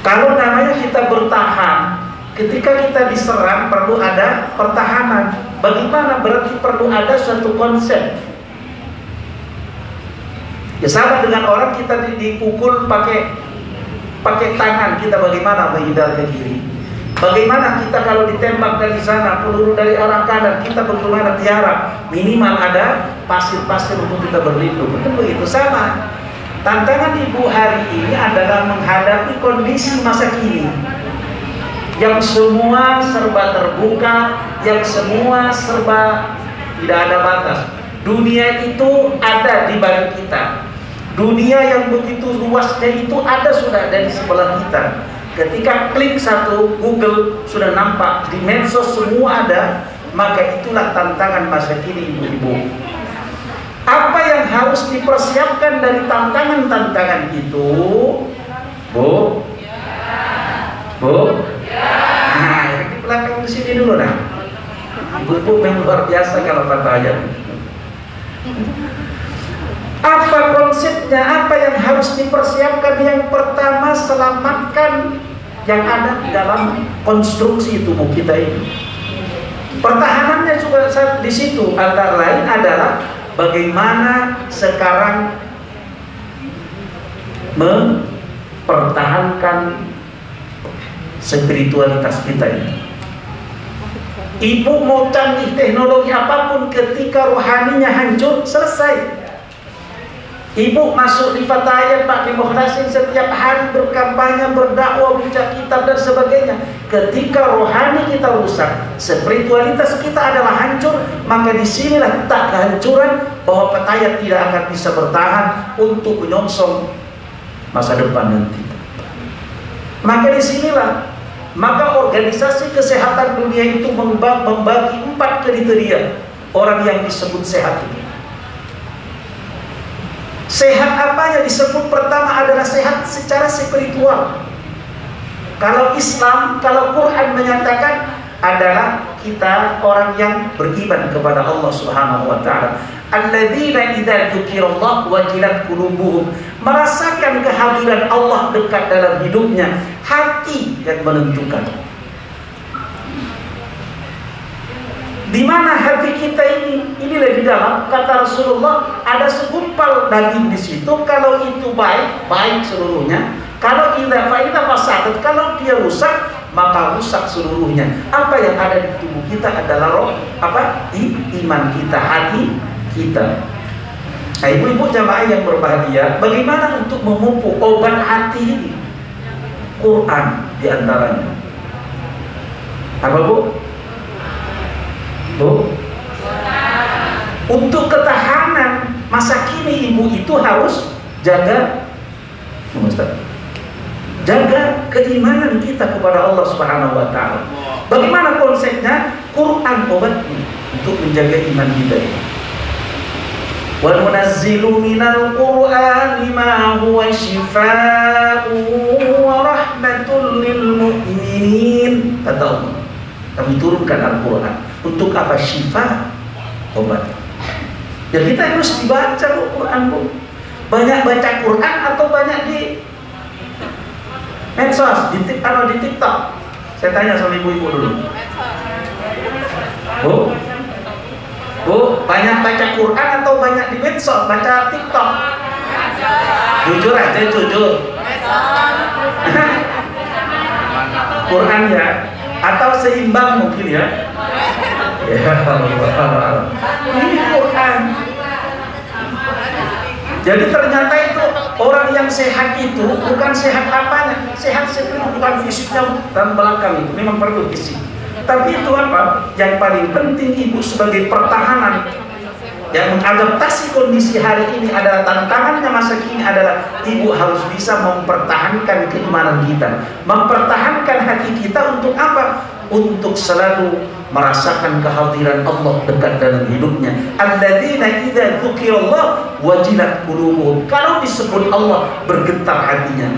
Kalau namanya kita bertahan, ketika kita diserang perlu ada pertahanan. Bagaimana? Berarti perlu ada suatu konsep. Ya sama dengan orang kita dipukul pakai tangan, kita bagaimana menghindar ke kiri? Bagaimana kita kalau ditembak dari sana, peluru dari arah kanan, kita bagaimana tiara? Minimal ada pasir-pasir untuk kita berlindung. Betul begitu sama. Tantangan ibu hari ini adalah menghadapi kondisi masa kini yang semua serba terbuka, yang semua serba tidak ada batas. Dunia itu ada di balik kita. Dunia yang begitu luasnya itu ada sudah dari sebelah kita. Ketika klik satu Google sudah nampak, di medsos semua ada. Maka itulah tantangan masa kini ibu-ibu. Apa yang harus dipersiapkan dari tantangan-tantangan itu, Bu? Bu? Nah, di belakang di sini dulu nah. Ibu-ibu yang luar biasa kalau kata ayat. Apa konsepnya? Apa yang harus dipersiapkan? Yang pertama, selamatkan yang ada di dalam konstruksi tubuh kita ini. Pertahanannya juga di situ. Antara lain adalah bagaimana sekarang mempertahankan spiritualitas kita ini. Ibu mau canggih teknologi apapun, ketika rohaninya hancur, selesai. Ibu masuk di Fatayat, Pak Demokrasi setiap hari berkampanye, berdakwah, baca kitab dan sebagainya. Ketika rohani kita rusak, spiritualitas kita adalah hancur, maka disinilah tak kehancuran bahwa Fatayat tidak akan bisa bertahan untuk menyongsong masa depan nanti. Maka disinilah, maka organisasi kesehatan dunia itu membagi 4 kriteria orang yang disebut sehat itu. Sehat apanya disebut? Pertama adalah sehat secara spiritual. Kalau Islam, kalau Quran menyatakan adalah kita orang yang beriman kepada Allah Subhanahu wa taala. Alladzina idza dzukirallah wajilat qulubuhum, merasakan kehadiran Allah dekat dalam hidupnya, hati yang menentukan. Di mana hati kita ini? Inilah di dalam, kata Rasulullah, ada segumpal daging di situ. Kalau itu baik, baik seluruhnya. Kalau tidak, fasadat, kalau dia rusak, maka rusak seluruhnya. Apa yang ada di tubuh kita adalah roh, iman kita, hati kita. Nah, ibu-ibu jamaah yang berbahagia, bagaimana untuk memupuk obat hati ini? Quran diantaranya. Apa Bu? Bu? Untuk ketahanan masa kini ibu itu harus jaga, jaga keimanan kita kepada Allah Subhanahu wa taala. Bagaimana konsepnya? Quran obatnya untuk menjaga iman kita. Wa nunazzilu minal Qur'ani ma huwa shifaa'un wa rahmatul lil mu'minin. Kata Allah, kami turunkan Al-Quran untuk apa? Syifa, obat. Ya kita harus dibaca Quran Bu. Banyak baca Quran atau banyak di medsos, di TikTok? Saya tanya sama ibu-ibu dulu. Bu, banyak baca Quran atau banyak di medsos, baca TikTok? Jujur aja, jujur. Quran ya, atau seimbang mungkin ya. Ya Allah. Ini Quran. Jadi ternyata itu orang yang sehat itu bukan sehat apanya, sehat spiritual, bukan fisiknya dan belakang itu memang perlu fisik. Tapi itu apa? Yang paling penting ibu sebagai pertahanan yang mengadaptasi kondisi hari ini adalah tantangannya masa kini adalah ibu harus bisa mempertahankan keimanan kita, mempertahankan hati kita untuk apa? Untuk selalu merasakan kehadiran Allah dekat dalam hidupnya. Alladzina idza dzukirallah wajilat qulubuhum. Kalau disebut Allah bergetar hatinya.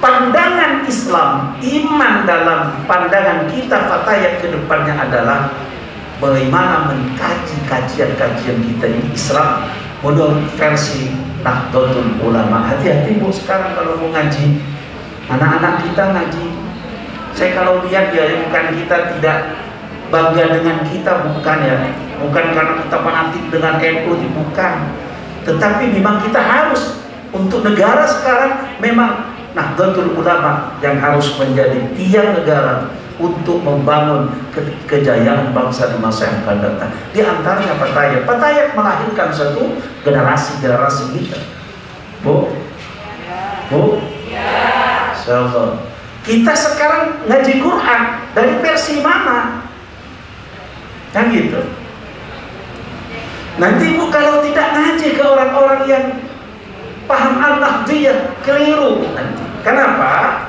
Pandangan Islam, iman dalam pandangan kita Fatayat ke depannya adalah bagaimana mengkaji kajian-kajian kita ini Islam menurut versi Nahdlatul Ulama. Hati-hati Bu sekarang kalau mau ngaji, anak-anak kita ngaji Saya kalau lihat ya, bukan kita tidak bangga dengan kita, bukan ya, bukan karena kita fanatik dengan NU, bukan, tetapi memang kita harus untuk negara sekarang memang Nahdlatul Ulama yang harus menjadi tiang negara untuk membangun kejayaan bangsa di masa yang akan datang. Di antaranya Fatayat melahirkan satu generasi kita. Bu, Insyaallah. Kita sekarang ngaji Quran dari versi mana? Kan gitu. Nanti Bu kalau tidak ngaji ke orang-orang yang paham Al-Nahdliyah, keliru nanti. Kenapa?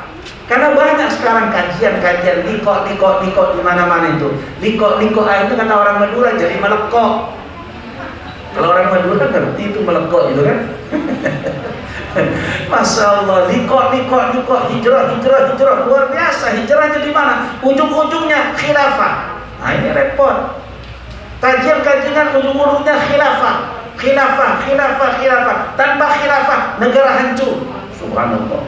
Karena banyak sekarang kajian liko di mana-mana itu. Liko itu kata orang Madura jadi melekok. Kalau orang Madura ngerti itu melekok gitu kan? Masya Allah, liko, hijrah, luar biasa. Hijrahnya di mana? Ujung-ujungnya khilafah. Nah ini repot. Kajian-kajian ujung-ujungnya khilafah. Tanpa khilafah negara hancur. Subhanallah.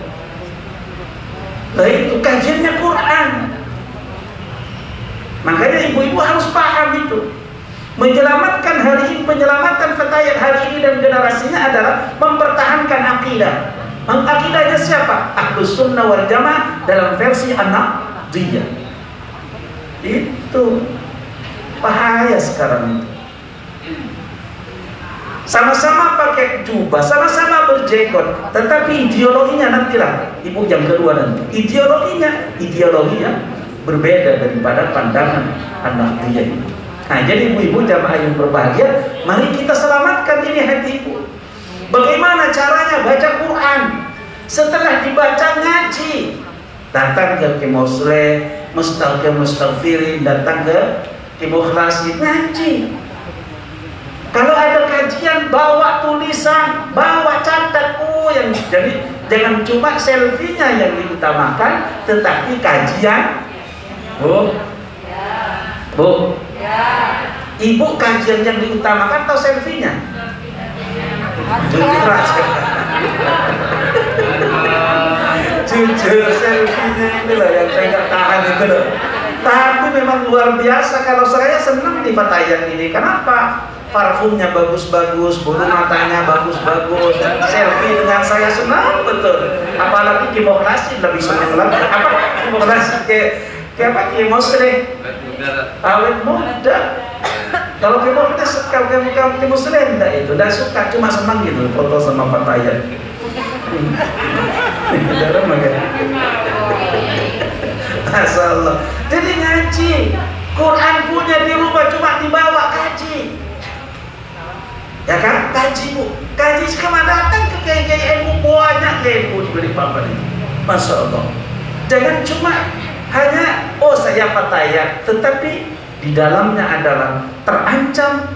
Nah itu kajiannya Quran. Makanya ibu-ibu harus paham itu. Menyelamatkan hari ini, penyelamatan Fatayat hari ini dan generasinya adalah mempertahankan akidah. Akidahnya siapa? Ahlus Sunnah wal Jamaah dalam versi An-Nahdliyah. Itu bahaya sekarang itu. Sama-sama pakai jubah, sama-sama berjenggot, tetapi ideologinya nantilah ibu yang kedua nanti. Ideologinya berbeda daripada pandangan An-Nahdliyah ini. Nah, jadi ibu-ibu jamaah yang berbahagia, mari kita selamatkan ini hati ibu. Bagaimana caranya baca Quran? Setelah dibaca ngaji, datang ke Muslim, mustaghfirin, datang ke Mukhlasin, ngaji. Kalau ada kajian, bawa tulisan, bawa catat. Yang jadi jangan cuma selfie-nya yang diutamakan, tetapi kajian. Bu. Ibu kajian yang diutamakan atau selfie-nya? Jujur selfie-nya itu loh yang saya nggak tahan itu loh. Tapi memang luar biasa. Kalau saya senang di Fatayat ini. Kenapa? Parfumnya bagus-bagus, bulu matanya bagus-bagus, selfie dengan saya senang betul. Apalagi Mukhlasin lebih senang lagi. Apa Mukhlasin kayak apa? Muslim, awet muda. Kalau kamu Muslim enggak itu, enggak suka, cuma senang gitu foto sama Fatayat. Masya Allah. Jadi ngaji, Quran punya di rumah cuma dibawa kaji. Ya kan, kaji Bu, kaji sekarang datang ke kiai ilmu banyak ilmu diberi papan ini. Masya Allah. Jangan cuma hanya saya Fatayat, tetapi di dalamnya adalah terancam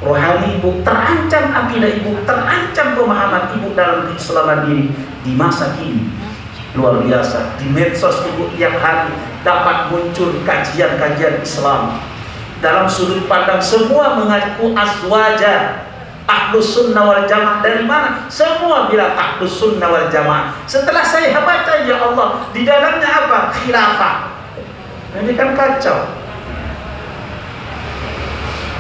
rohani ibu, terancam akidah ibu, terancam pemahaman ibu dalam keislaman ini di masa kini. Luar biasa. Di medsos ibu tiap hari dapat muncul kajian-kajian Islam. Dalam sudut pandang semua mengaku azwaja. Ahlus Sunnah wal Jamaah dari mana? Semua bilang Ahlus Sunnah wal Jamaah. Setelah saya baca, ya Allah, di dalamnya apa? Khilafah. Ini kan kacau.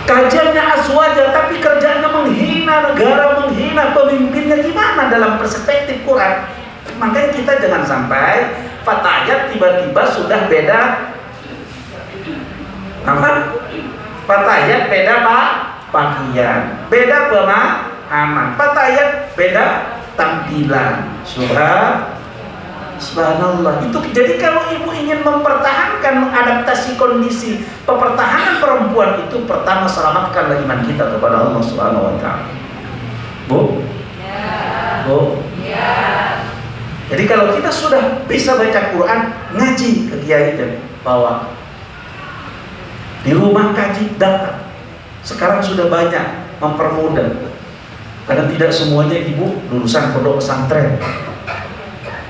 Kajiannya azwaja, tapi kerjanya menghina negara, menghina pemimpinnya. Gimana dalam perspektif Quran? Makanya kita jangan sampai Fatayat tiba-tiba sudah beda. Apa? Fatayat beda pakaian, beda pemahaman. Fatayat beda tampilan. Subhanallah. Itu jadi kalau ibu ingin mempertahankan, mengadaptasi kondisi pertahanan perempuan itu, pertama selamatkanlah iman kita kepada Allah Subhanahu wa taala. Bu? Jadi kalau kita sudah bisa baca Quran, ngaji ke kiai dan bawa. Di rumah kaji, datang. Sekarang sudah banyak mempermudah. Karena tidak semuanya ibu lulusan pondok pesantren.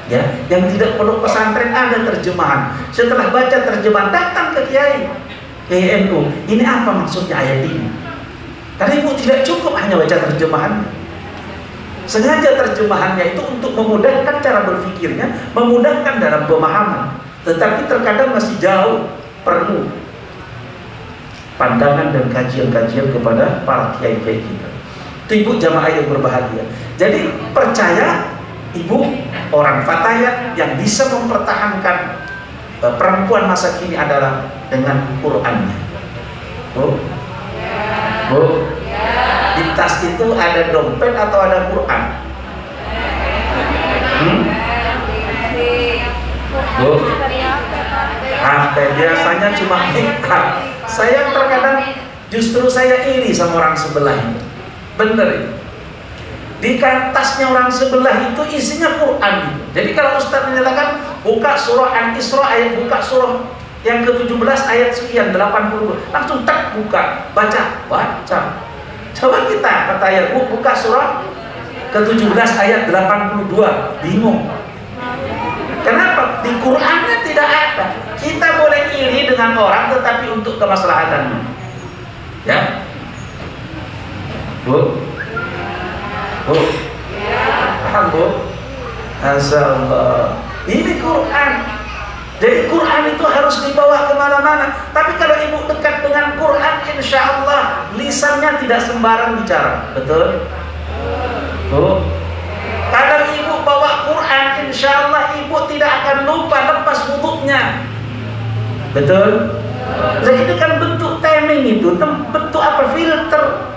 Ya, yang tidak pondok pesantren ada terjemahan. Setelah baca terjemahan, datang ke kiai NU. Ini apa maksudnya ayat ini? Karena ibu tidak cukup hanya baca terjemahan. Sengaja terjemahannya itu untuk memudahkan cara berpikirnya, memudahkan dalam pemahaman. tetapi terkadang masih jauh, perlu pandangan dan kajian-kajian kepada para kiai-kiai kita. Itu ibu jamaah yang berbahagia. Jadi percaya ibu orang Fatayat yang bisa mempertahankan perempuan masa kini adalah dengan Qurannya. Bu, di tas itu ada dompet atau ada Quran? Bu, HP biasanya cuma hikmah. Saya terkadang justru saya iri sama orang sebelah itu. Bener itu. Di tasnya orang sebelah itu isinya Quran. Jadi kalau Ustaz menyatakan buka surah Al-Isra ayat, buka surah yang ke-17 ayat sekian 80, langsung tak buka, baca. Coba kita kata ayat buka surah ke-17 ayat 82, bingung. Kenapa? Di Qurannya tidak ada. Kita boleh iri dengan orang tetapi untuk kemaslahatannya. Ya. Bu. Paham, Bu? Masyaallah. Ini Quran. Jadi Quran itu harus dibawa kemana-mana. Tapi kalau ibu dekat dengan Quran, insya Allah lisannya tidak sembarang bicara. Betul? Bu. Kalau ibu bawa Quran, insya Allah ibu tidak akan lupa lepas wudhunya. Betul? Nah, ini kan bentuk timing itu, bentuk apa, filter.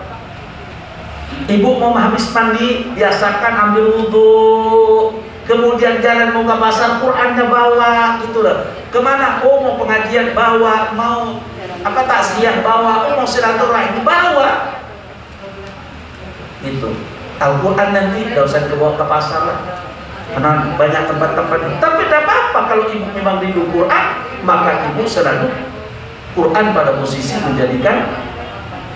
Ibu mau habis mandi, biasakan ambil wudhu, kemudian jalan mau ke pasar, Qurannya bawa, gitu loh. Kemana? Oh mau pengajian bawa, mau apa takziah bawa, oh mau silaturahmi bawa. Itu Al-Quran nanti tidak usah dibawa ke pasar lah, karena banyak tempat-tempat. Tapi tidak apa-apa kalau ibu memang rindu Quran, maka ibu selalu Quran pada posisi menjadikan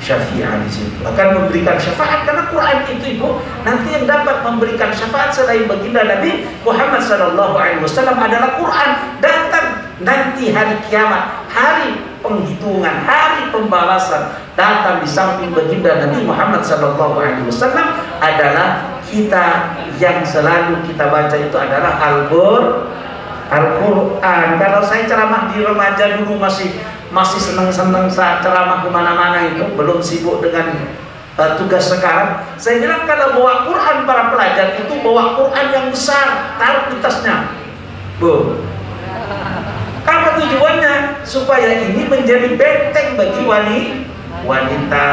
syafi'ah di situ, akan memberikan syafaat, karena Quran itu ibu nanti yang dapat memberikan syafaat selain baginda Nabi Muhammad SAW adalah Quran. Datang nanti hari kiamat, hari penghitungan, hari pembalasan, datang di samping baginda Nabi Muhammad SAW adalah kita yang selalu kita baca itu adalah Al-Quran. Kalau saya ceramah di remaja dulu masih senang-senang saat ceramah kemana-mana itu, belum sibuk dengan tugas sekarang. Saya bilang kalau bawa Quran para pelajar itu bawa Quran yang besar, taruh di tasnya. Bu, apa tujuannya? Supaya ini menjadi benteng bagi wanita.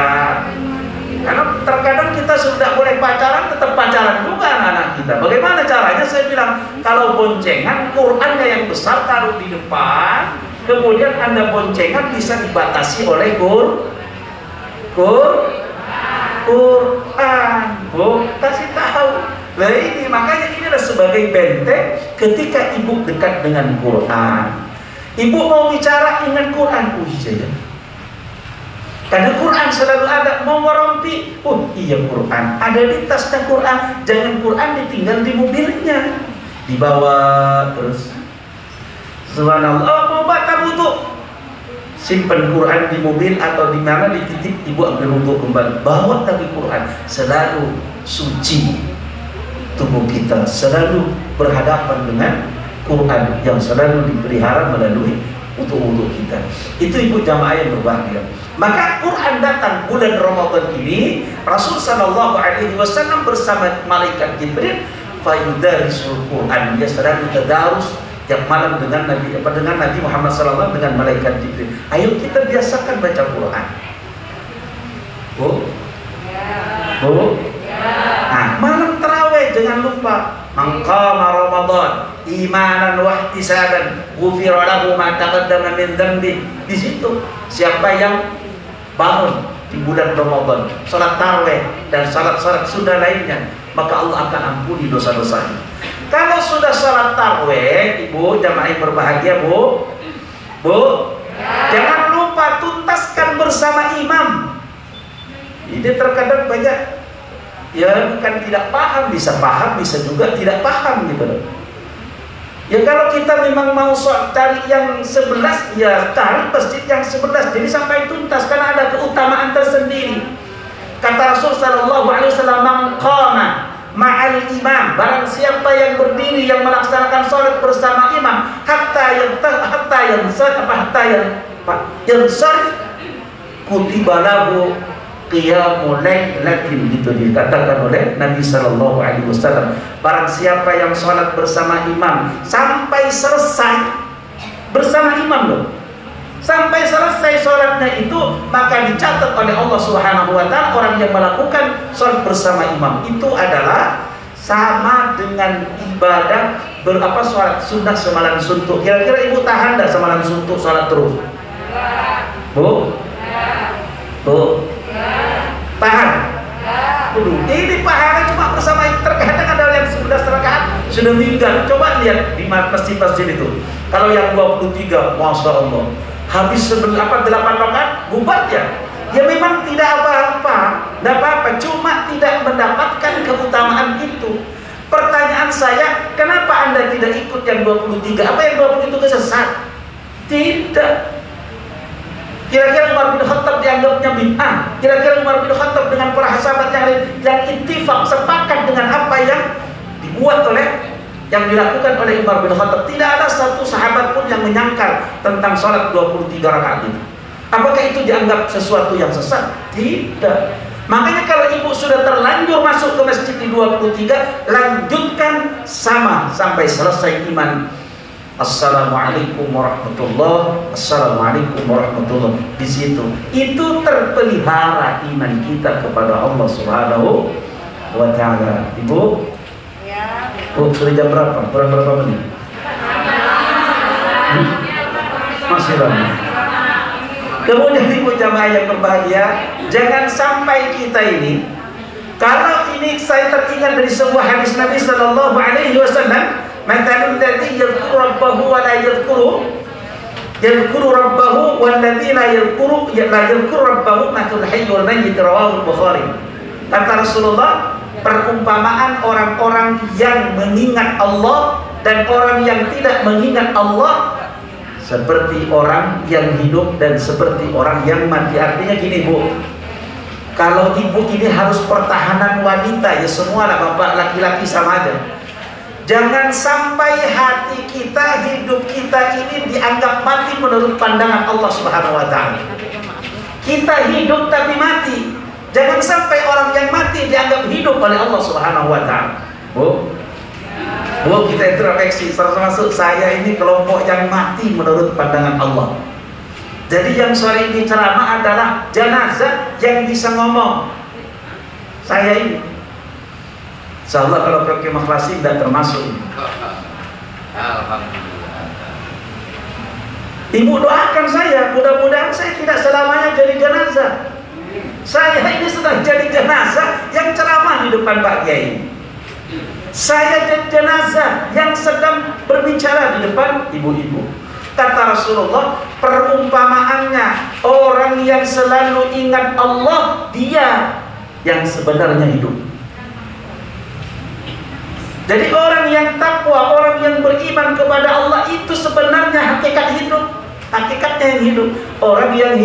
Karena terkadang kita sudah boleh pacaran, tetap pacaran juga anak-anak kita. Bagaimana caranya? Saya bilang kalau boncengan, Qurannya yang besar taruh di depan, kemudian Anda boncengan bisa dibatasi oleh Quran. Bu, kasih tahu. Nah ini makanya ini adalah sebagai benteng ketika ibu dekat dengan Quran. Ibu mau bicara ingat Quran, ya. Karena Quran selalu ada, mau ngerompi, oh iya Quran, ada di tasnya Quran. Jangan Quran ditinggal di mobilnya, dibawa terus. Subhanallah, oh, mau baca wudhu, simpan Quran di mobil atau di mana, dititip, ibu ambil wudhu kembali. Bawa tapi Quran, selalu suci tubuh kita, selalu berhadapan dengan Quran yang selalu dipelihara melalui wudhu kita. Itu ibu jamaah yang berbahagia. Maka Quran datang bulan Ramadan ini, Rasul Sallallahu Alaihi Wasallam bersama malaikat Jibril, fayudarisul Quran, dia sedang tadarus tiap malam dengan Nabi Muhammad SAW dengan malaikat Jibril. Ayo kita biasakan baca Quran. Bu, nah, malam tarawih jangan lupa. Maqama Ramadan imanan wa ihtisaban ghufira lahu ma taqaddama min dhanbi. Di situ siapa yang bangun di bulan Ramadan, salat tarawih dan salat-salat sunnah lainnya, maka Allah akan ampuni dosa-dosanya. Kalau sudah salat tarawih, ibu jamaah yang berbahagia, bu, jangan lupa tuntaskan bersama imam. Ini terkadang banyak ya bukan tidak paham, bisa juga tidak paham gitu loh. Ya kalau kita memang mau cari yang 11, ya cari masjid yang 11, jadi sampai tuntas, karena ada keutamaan tersendiri. Kata Rasul Sallallahu Alaihi Wasallam, "Man qama ma'al ma'al imam, barang siapa yang berdiri yang melaksanakan sholat bersama imam hatta yansarif kutiba lahu qiyamul lailatin, gitu dikatakan oleh Nabi sallallahu alaihi wasallam. Barang siapa yang sholat bersama imam sampai selesai bersama imam loh, sampai selesai sholatnya itu, maka dicatat oleh Allah Subhanahu wa taala orang yang melakukan sholat bersama imam itu adalah sama dengan ibadah sholat sunnah semalam suntuk. Kira-kira ibu tahan enggak semalam suntuk sholat terus? Bu? Bu? Tahan? Ini pahala cuma bersama, terkadang ada yang 11 rakaat sudah meninggal. Coba lihat di masjid-masjid itu. Kalau yang 23, Masya Allah, habis 8 rakaat bubar ya. Ya memang tidak apa-apa, tidak apa-apa, cuma tidak mendapatkan keutamaan itu. Pertanyaan saya, kenapa Anda tidak ikut yang 23? Apa yang 20 itu kesesat? Tidak. Kira-kira Umar bin Khattab dianggapnya bid'ah? Kira-kira Umar bin Khattab dengan para sahabat yang lain yang ittifaq sepakat dengan apa yang dibuat oleh yang dilakukan oleh Umar bin Khattab? Tidak ada satu sahabat pun yang menyangkal tentang sholat 23 rakaat itu. Apakah itu dianggap sesuatu yang sesat? Tidak. Makanya kalau ibu sudah terlanjur masuk ke masjid di 23, lanjutkan sama sampai selesai iman. Assalamualaikum warahmatullahi, assalamualaikum warahmatullahi. Di situ itu terpelihara iman kita kepada Allah Subhanahu wa taala. Ibu? Ya. Oh, sudah jam berapa? Kurang berapa menit? Masih lama. Kemudian ibu jamaah yang berbahagia, jangan sampai kita ini, kalau ini saya teringat dari sebuah hadis Nabi sallallahu alaihi wasallam, "Mathalul ladzi yadhkuru rabbahu wa la yadhkuru rabbahu wal ladzi la yadhkuru rabbahu mathalul hayy wal mayyit", rawahu Bukhari. Kata Rasulullah, perumpamaan orang-orang yang mengingat Allah dan orang yang tidak mengingat Allah seperti orang yang hidup dan seperti orang yang mati. Artinya gini Bu, kalau ibu ini harus pertahanan wanita, ya semua lah bapak laki-laki sama aja. Jangan sampai hati kita, hidup kita ini dianggap mati menurut pandangan Allah Subhanahu wa taala. Kita hidup tapi mati. Jangan sampai orang yang mati dianggap hidup oleh Allah Subhanahu wa taala. Bu, kita introspeksi, termasuk saya ini kelompok yang mati menurut pandangan Allah. Jadi yang sore ini ceramah adalah jenazah yang bisa ngomong. Saya ini, insyaallah kalau ke kemah klasik tidak termasuk. Alhamdulillah. Ibu doakan saya, mudah-mudahan saya tidak selamanya jadi jenazah. Saya ini sedang jadi jenazah yang ceramah di depan Pak Kiai. Saya jadi jenazah yang sedang berbicara di depan ibu-ibu. Kata Rasulullah, perumpamaannya orang yang selalu ingat Allah, dia yang sebenarnya hidup. Jadi orang yang takwa, orang yang beriman kepada Allah itu sebenarnya hakikat hidup. Hakikatnya yang hidup, orang yang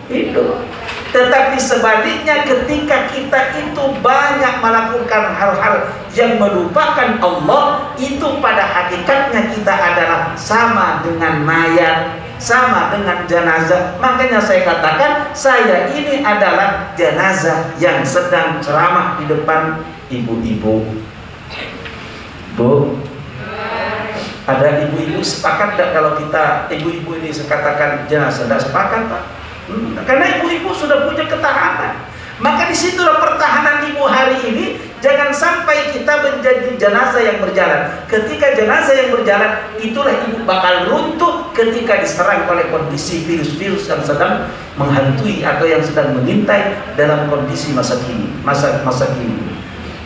hidup. Tetapi sebaliknya ketika kita itu banyak melakukan hal-hal yang melupakan Allah, itu pada hakikatnya kita adalah sama dengan mayat, sama dengan jenazah. Makanya saya katakan, saya ini adalah jenazah yang sedang ceramah di depan ibu-ibu. Bu, ada ibu-ibu sepakat tidak kalau kita ibu-ibu ini katakan jenazah? Tidak sepakat Pak. Karena ibu-ibu sudah punya ketahanan. Maka disitulah pertahanan ibu hari ini. Jangan sampai kita menjadi jenazah yang berjalan. Ketika jenazah yang berjalan, itulah ibu bakal runtuh ketika diserang oleh kondisi virus-virus yang sedang menghantui atau yang sedang mengintai dalam kondisi masa kini. Masa kini.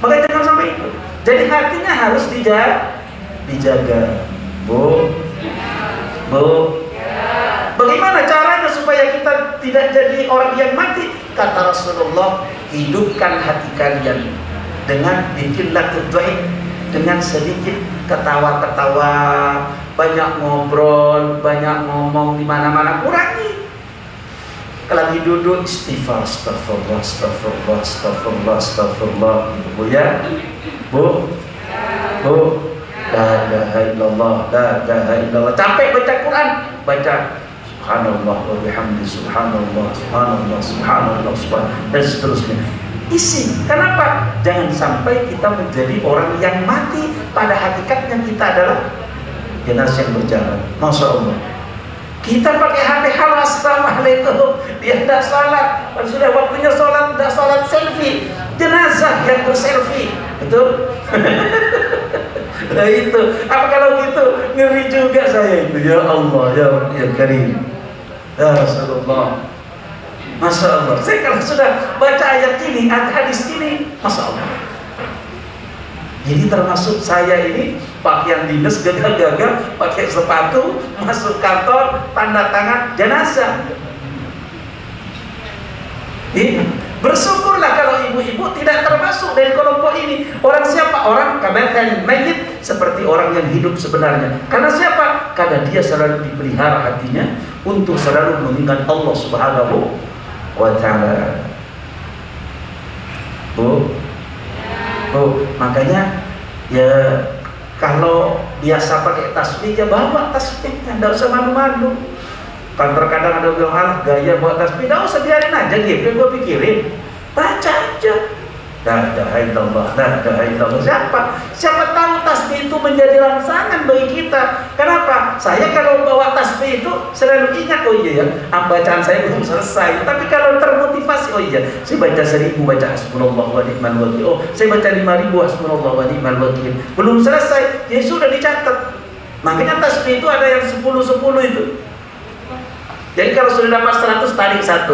Maka jangan sampai itu. Jadi hatinya harus dijaga. Bu, bagaimana caranya supaya kita tidak jadi orang yang mati? Kata Rasulullah, hidupkan hati kalian dengan bikinlah tujuan, dengan sedikit ketawa-ketawa, banyak ngobrol, banyak ngomong di mana-mana, kurangi. Lagi duduk istighfar, astagfirullah, astagfirullah, astagfirullah, astagfirullah, gitu ya. Bu, la ilaha illallah, la ilaha illallah. Capek baca Quran, baca subhanallah wa bihamdi, subhanallah, subhanallah, subhanallah, subhanallah, dan seterusnya. Isi. Kenapa? Jangan sampai kita menjadi orang yang mati, pada hakikatnya kita adalah jenazah yang berjalan. Masya Allah. Kita pakai HP, halo assalamualaikum, dia tidak sholat, sudah waktunya sholat, tidak sholat, selfie, jenazah yang berselfie, betul? Nah itu, apa kalau gitu, ngeri juga saya itu, ya Allah, ya Karim, ya Rasulullah, Masya Allah. Saya kalau sudah baca ayat ini, hadis ini, Masya Allah. Jadi termasuk saya ini pakaian dinas gagal-gagal, pakai sepatu, masuk kantor, tanda tangan jenazah. Bersyukurlah kalau ibu-ibu tidak termasuk dari kelompok ini. Orang siapa? Orang kabarkan mayit, seperti orang yang hidup sebenarnya. Karena siapa? Karena dia selalu dipelihara hatinya untuk selalu mengingat Allah Subhanahu wa Ta'ala. Makanya ya kalau biasa pakai tasbih ya bawa tasbihnya, tidak usah malu-malu. Kan terkadang ada bilang gaya bawa tasbih, tidak usah, biarin aja gitu, gue pikirin, baca aja. La ilaha illallah, la ilaha illallah. Siapa tahu tasbih itu menjadi rangsangan bagi kita. Kenapa? Saya kalau bawa tasbih itu selalu ingat, oh iya ya, bacaan saya belum selesai. Tapi kalau termotivasi, oh iya, saya baca 1000, baca hasbunallah wa ni'mal wakil. Oh, saya baca 5000, hasbunallah wa ni'mal wakil. Belum selesai, ya sudah dicatat. Makanya tasbih itu ada yang 10-10 itu. Jadi kalau sudah dapat 100, tarik 1.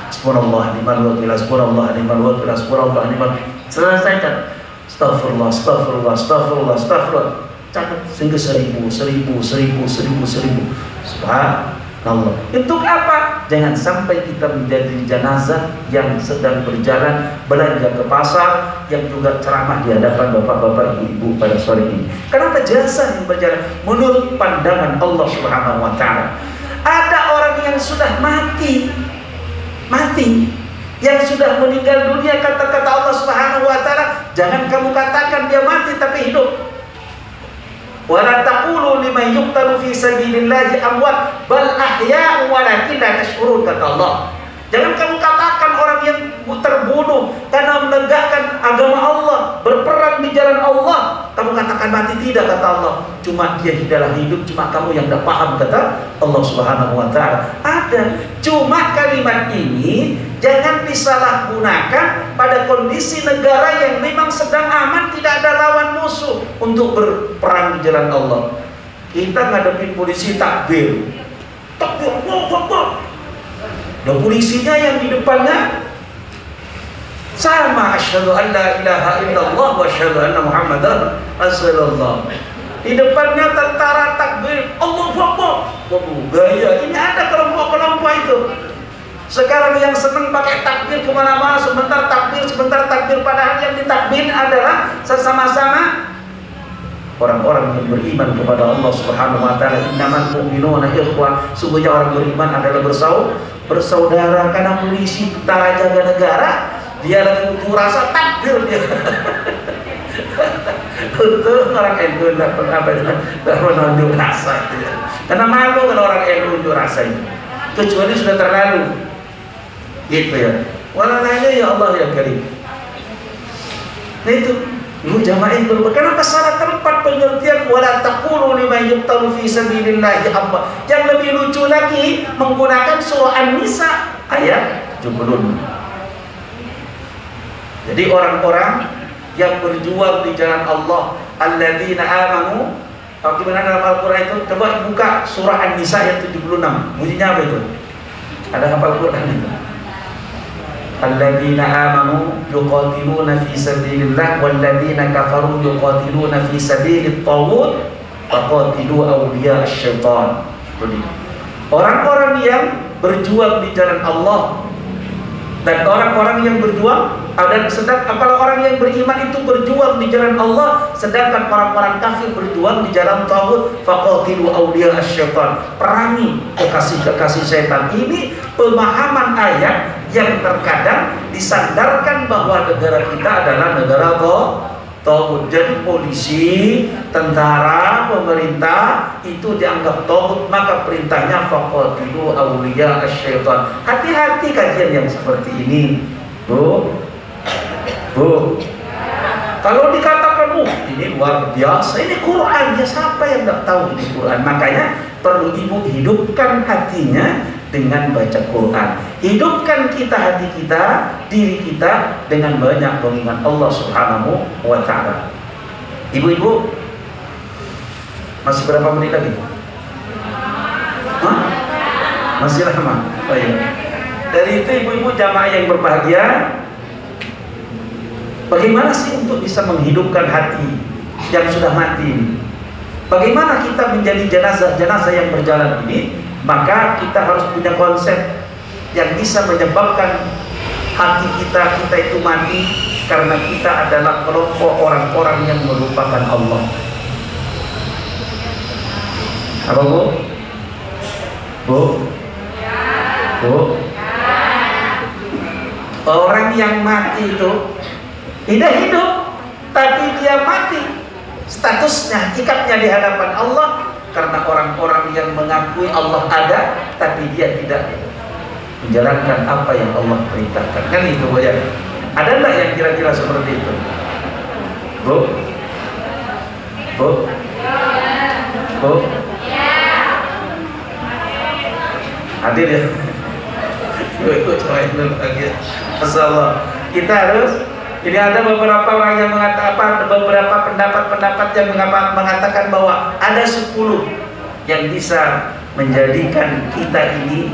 Subhanallah ni'mal wakil, subhanallah ni'mal wakil, subhanallah ni'mal. Selesai kan? Astagfirullah, astagfirullah, astagfirullah, astagfirullah. Catat sehingga 1000. Subhanallah. Untuk apa? Jangan sampai kita menjadi jenazah yang sedang berjalan belanja ke pasar, yang juga ceramah di hadapan bapak-bapak, ibu-ibu pada sore ini. Kenapa jenazah yang berjalan menurut pandangan Allah Subhanahu wa Ta'ala? Ada orang yang sudah mati, yang sudah meninggal dunia, kata-kata Allah Subhanahu wa Ta'ala, jangan kamu katakan dia mati tapi hidup. Wala taqulu liman yuqtalu fi sabilillahi amwat bal ahya'u walakin la tash'urun, kata Allah. Jangan kamu katakan orang yang terbunuh karena menegakkan agama Allah, berperang di jalan Allah, kamu katakan mati. Tidak, kata Allah. Cuma dia adalah hidup, cuma kamu yang tidak paham, kata Allah Subhanahu wa Ta'ala. Ada. Cuma kalimat ini jangan disalahgunakan pada kondisi negara yang memang sedang aman, tidak ada lawan musuh untuk berperang di jalan Allah. Kita ngadepin polisi takbir. Takbir, Allah. Dan polisinya yang di depannya sama, asyhadu an la ilaha illallah wa asyhadu anna muhammadar rasulullah. Di depannya tentara takbir, Allahu Akbar. Gaya ini ada kelompok-kelompok itu. Sekarang yang senang pakai takbir kemana-mana, sebentar takbir, padahal yang ditakbir adalah sesama-sama orang-orang yang beriman kepada Allah Subhanahu wa Ta'ala. Innamal mu'minuna ikhwah. Sungguhnya orang beriman adalah bersaudara. Karena polisi, tentara jaga negara, dia lagi butuh rasa takbir dia. Untuk orang NU tidak pernah menunjuk rasa itu. Karena malu kalau orang NU unjuk rasa itu, kecuali sudah terlalu gitu ya. Walanya ya Allah ya Karim. Nah itu lu jamaah berubah. Kenapa salah tempat pengertian wala taqulu liman yuqtalu fi sabilillahi amwat? Yang lebih lucu lagi menggunakan surah An-Nisa ayat 70. Jadi orang-orang yang berjuang di jalan Allah, alladzina amanu, bagaimana dalam Al-Qur'an itu? Coba buka surah An-Nisa ayat 76. Bunyinya apa itu? Ada hafal Quran itu? Alladzina amanu yuqatiluna fi sabilillah walladzina kafaru yuqatiluna fi sabilit taghut faqatilu awliya asy-syaitan. Orang-orang yang berjuang di jalan Allah dan orang-orang yang berjuang, dan kalau orang yang beriman itu berjuang di jalan Allah, sedangkan orang-orang kafir berjuang di jalan taghut, faqatilu awliya asy-syaitan, perangi kekasih-kekasih setan. Ini pemahaman ayat yang terkadang disandarkan bahwa negara kita adalah negara togut. Jadi polisi, tentara, pemerintah itu dianggap togut, maka perintahnya faqatilu awliya asyaitan. Hati-hati kajian yang seperti ini, Bu. Kalau dikatakan, ini luar biasa, ini Quran, ya siapa yang tidak tahu ini Quran? Makanya perlu ibu hidupkan hatinya dengan baca Quran. Hidupkan kita hati kita, diri kita dengan banyak mengingat Allah Subhanahu wa Ta'ala. Ibu-ibu, masih berapa menit lagi? Hah? Masih lama? Oh iya. Dari itu ibu-ibu jamaah yang berbahagia, bagaimana sih untuk bisa menghidupkan hati yang sudah mati? Bagaimana kita menjadi jenazah-jenazah yang berjalan ini? Maka kita harus punya konsep yang bisa menyebabkan hati kita itu mati, karena kita adalah kelompok orang-orang yang melupakan Allah. Apa Bu? Bu? Orang yang mati itu tidak hidup, tapi dia mati. Statusnya, ikatnya di hadapan Allah, karena orang-orang yang mengakui Allah ada, tapi dia tidak menjalankan apa yang Allah perintahkan. Kan itu Bu ya? Ada enggak yang kira-kira seperti itu? Bu? Hadir ya? Ikut cobain dulu lagi. Masyaallah. Kita harus, ini ada beberapa orang yang mengatakan, beberapa pendapat-pendapat yang mengatakan bahwa ada 10 yang bisa menjadikan kita ini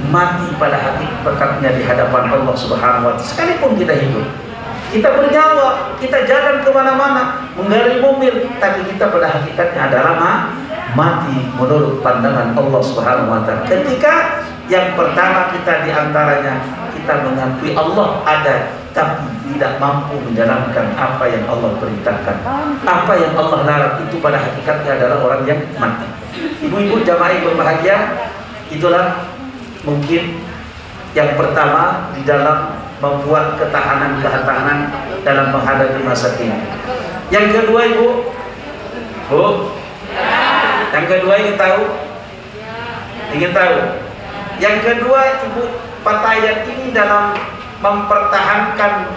mati pada hakikatnya di hadapan Allah Subhanahu wa Ta'ala. Sekalipun kita hidup, kita bernyawa, kita jalan kemana-mana, menggali mobil, tapi kita pada hakikatnya adalah mati menurut pandangan Allah Subhanahu wa Ta'ala. Ketika yang pertama kita diantaranya, kita mengakui Allah ada, tapi tidak mampu menjalankan apa yang Allah perintahkan, apa yang Allah larang, itu pada hakikatnya adalah orang yang mati. Ibu-ibu jamaah yang berbahagia, itulah mungkin yang pertama di dalam membuat ketahanan dalam menghadapi masa kini. Yang kedua ibu, yang kedua ingin tahu. Yang kedua ibu, Patayat ini dalam mempertahankan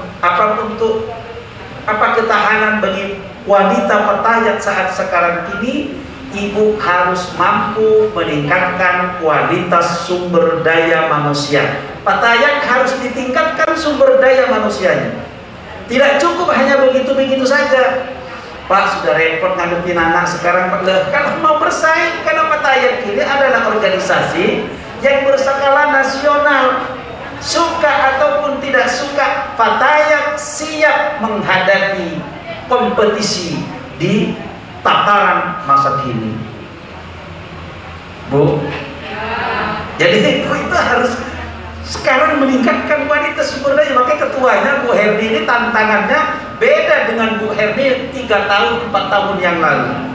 ketahanan bagi wanita Patayat saat sekarang ini, ibu harus mampu meningkatkan kualitas sumber daya manusia. Patayat harus ditingkatkan sumber daya manusianya. Tidak cukup hanya begitu-begitu saja. Pak sudah repot ngadepin anak sekarang, Pak. Kalau mau bersaing, karena Patayat ini adalah organisasi yang berskala nasional. Suka ataupun tidak suka, Patayat siap menghadapi kompetisi di tataran masa kini. Bu, jadi ibu itu harus sekarang meningkatkan kualitas sumber daya. Makanya ketuanya Bu Herdi ini tantangannya beda dengan Bu Herdi 3 tahun 4 tahun yang lalu.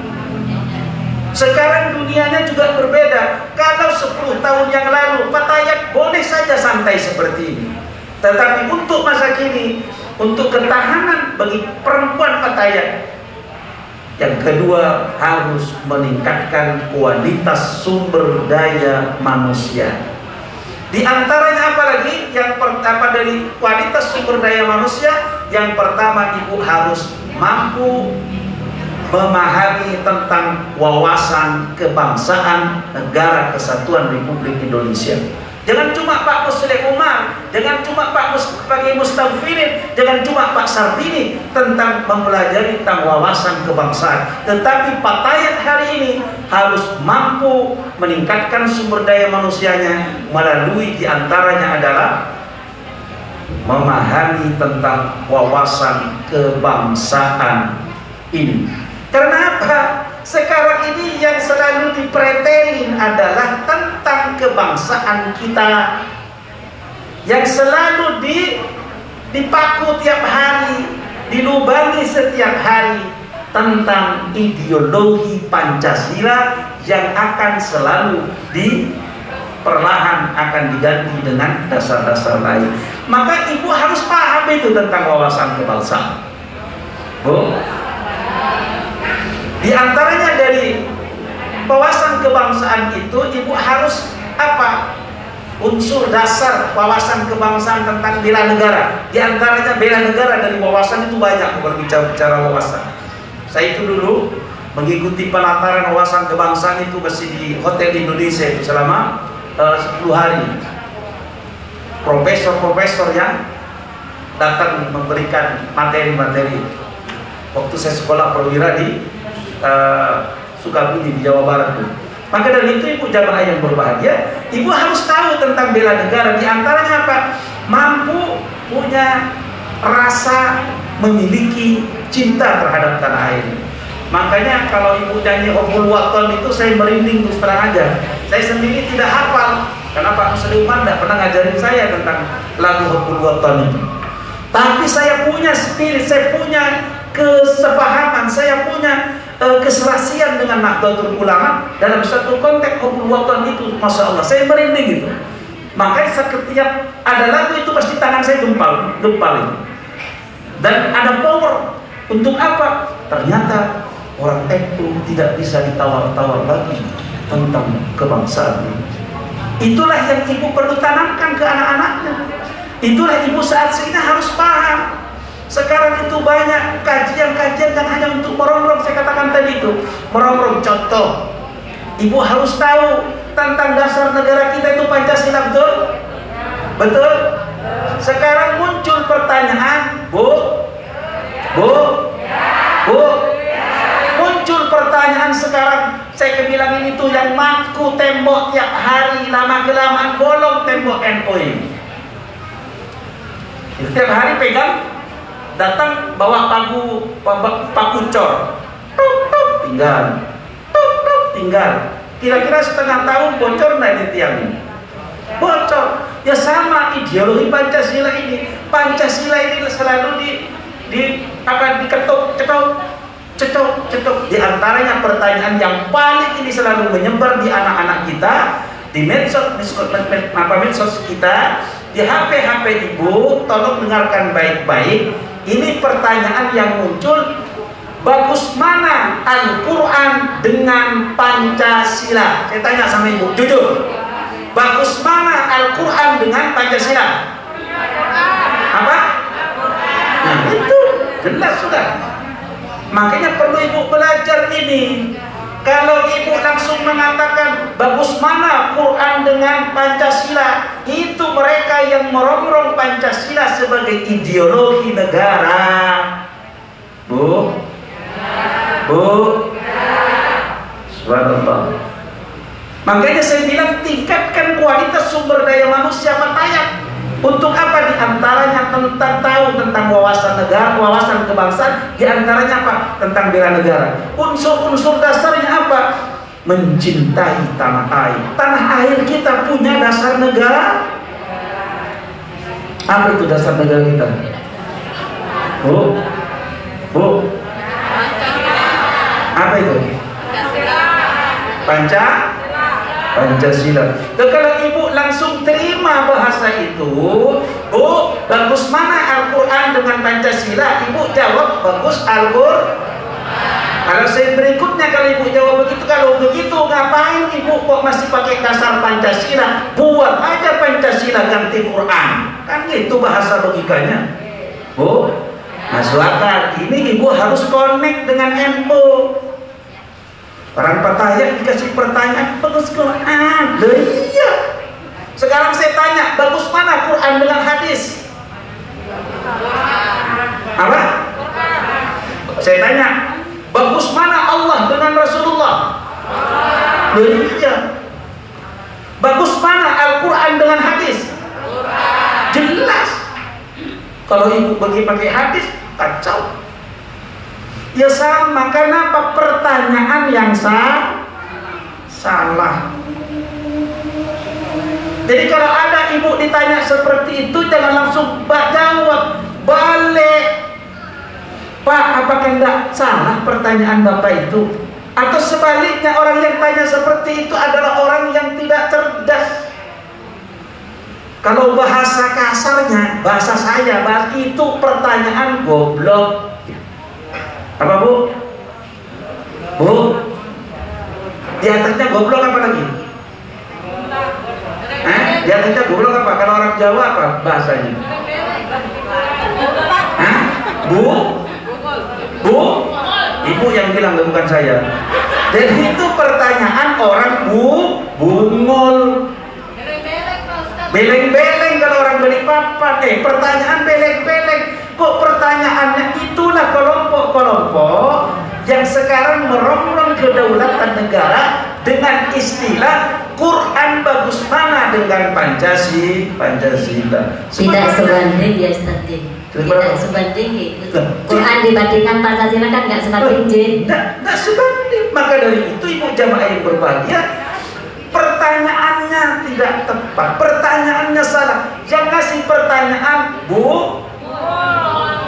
Sekarang dunianya juga berbeda. Kalau 10 tahun yang lalu Patayat boleh saja santai seperti ini, tetapi untuk masa kini, untuk ketahanan bagi perempuan Patayat, yang kedua harus meningkatkan kualitas sumber daya manusia. Di antaranya apalagi? Yang pertama dari kualitas sumber daya manusia, yang pertama ibu harus mampu memahami tentang wawasan kebangsaan Negara Kesatuan Republik Indonesia. Jangan cuma Pak Muslim Umar, jangan cuma Pak Mustafirin, jangan cuma Pak Sarbini tentang mempelajari tentang wawasan kebangsaan, tetapi Patayat hari ini harus mampu meningkatkan sumber daya manusianya melalui diantaranya adalah memahami tentang wawasan kebangsaan ini. Karena apa? Sekarang ini yang selalu dipretelin adalah tentang kebangsaan kita, yang selalu dipaku tiap hari, dilubangi setiap hari, tentang ideologi Pancasila yang akan selalu perlahan akan diganti dengan dasar-dasar lain. Maka ibu harus paham itu tentang wawasan kebangsaan. Bu, di antaranya dari wawasan kebangsaan itu ibu harus apa? Unsur dasar wawasan kebangsaan tentang bela negara. Di antaranya bela negara dari wawasan itu banyak berbicara wawasan. Saya itu dulu mengikuti pelataran wawasan kebangsaan itu masih di Hotel Indonesia itu selama 10 hari. Profesor-profesor yang datang memberikan materi-materi. Waktu saya sekolah perwira di Sukabumi di Jawa Barat tuh. Maka dari itu ibu jamaah yang berbahagia, ibu harus tahu tentang bela negara. Di antaranya apa? Mampu punya rasa memiliki cinta terhadap tanah air. Makanya kalau ibu nyanyi Hubbul Waton itu saya merinding terus terang aja. Saya sendiri tidak hafal karena Pak Musliman tidak pernah ngajarin saya tentang lagu Hubbul Waton itu. Tapi saya punya spirit, saya punya kesepahaman, saya punya keserasian dengan Nahdlatul Ulama dalam satu konteks Hubbul Waton itu. Masya Allah, saya merinding gitu. Makanya setiap ada lagu itu pasti tangan saya gempal itu. Dan ada power. Untuk apa? Ternyata orang NU tidak bisa ditawar-tawar lagi tentang kebangsaan. Itulah yang ibu perlu tanamkan ke anak-anaknya. Itulah ibu saat ini harus paham. Sekarang itu banyak kajian-kajian yang hanya untuk merongrong. Saya katakan tadi itu merongrong. Contoh, ibu harus tahu tentang dasar negara kita itu Pancasila, betul? Betul? Sekarang muncul pertanyaan, Bu, muncul pertanyaan sekarang. Saya bilang ini tuh yang matku tembok tiap hari, lama-kelamaan bolong tembok NU ini. Setiap hari pegang, datang bawa paku cor, tinggal. Kira-kira setengah tahun bocor nggak di tiang ini? Bocor. Ya sama ideologi Pancasila ini. Pancasila ini selalu diketuk. Di antaranya pertanyaan yang paling ini selalu menyebar di anak-anak kita, di medsos kita, di HP ibu. Tolong dengarkan baik-baik. Ini pertanyaan yang muncul, bagus mana Al-Quran dengan Pancasila? Saya tanya sama ibu, jujur, bagus mana Al-Quran dengan Pancasila? Apa? Nah itu jelas sudah. Makanya perlu ibu belajar ini. Kalau ibu langsung mengatakan bagus mana Quran dengan Pancasila, itu mereka yang merongrong Pancasila sebagai ideologi negara. Bu, subhanallah. Makanya saya bilang tingkatkan kualitas sumber daya manusia matanya. Untuk apa? Di antaranya tentang tahu tentang wawasan negara, wawasan kebangsaan. Di antaranya apa? Tentang bela negara. Unsur-unsur dasarnya apa? Mencintai tanah air. Tanah air kita punya dasar negara. Apa itu dasar negara kita? Bu, apa itu? Pancasila. Kalau ibu langsung terima bahasa itu, Bu, bagus mana Al-Quran dengan Pancasila? Ibu jawab bagus Al-Quran. Kalau saya berikutnya, kalau ibu jawab begitu, kalau begitu ngapain ibu kok masih pakai dasar Pancasila? Buat aja Pancasila ganti Quran. Kan gitu bahasa logikanya. Bu, masuk akal. Ini ibu harus connect dengan NU. Orang Patayat dikasih pertanyaan, bagus Quran. Loh iya. Sekarang saya tanya, bagus mana Quran dengan hadis? Apa? Saya tanya, bagus mana Allah dengan Rasulullah? Loh iya. Bagus mana Al-Quran dengan hadis? Jelas. Kalau ibu bagi pakai hadis, kacau. Ya sama, kenapa pertanyaan yang salah? Jadi kalau ada ibu ditanya seperti itu, jangan langsung jawab balik. Pak, apakah enggak salah pertanyaan Bapak itu? Atau sebaliknya, orang yang tanya seperti itu adalah orang yang tidak cerdas. Kalau bahasa kasarnya, bahasa saya, itu pertanyaan goblok. Apa Bu? Bu? Di atasnya goblok apa lagi? Di atasnya goblok apa? Kalau orang Jawa apa bahasanya? Bu? Bu? Ibu yang bilang, bukan saya. Jadi itu pertanyaan orang bungul. Beleng-beleng kalau orang Balikpapan. Pertanyaan beleng-beleng. Kok pertanyaannya itulah kelompok-kelompok yang sekarang merongrong kedaulatan negara dengan istilah Quran bagus mana dengan Pancasila. Tidak sebanding ya Ustaz. Tidak sebanding. Quran dibandingkan Pancasila kan nggak sebanding, Jin. Nggak sebanding. Maka dari itu ibu jamaah yang berbahagia, pertanyaannya tidak tepat, pertanyaannya salah. Yang ngasih pertanyaan Bu,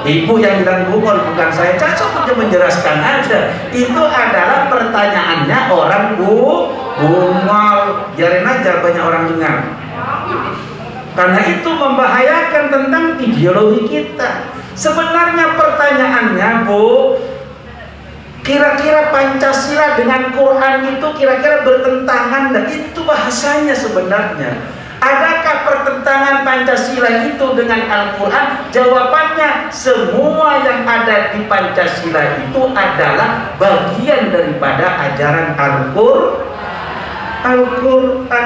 ibu yang bilang bungol, bukan saya. Cocok untuk menjelaskan aja. Itu adalah pertanyaannya orang bungol. Biarin aja banyak orang dengar. Karena itu membahayakan tentang ideologi kita. Sebenarnya pertanyaannya Bu, kira-kira Pancasila dengan Quran itu kira-kira bertentangan? Dan itu bahasanya sebenarnya. Adakah pertentangan Pancasila itu dengan Al-Quran? Jawabannya, semua yang ada di Pancasila itu adalah bagian daripada ajaran Al-Quran.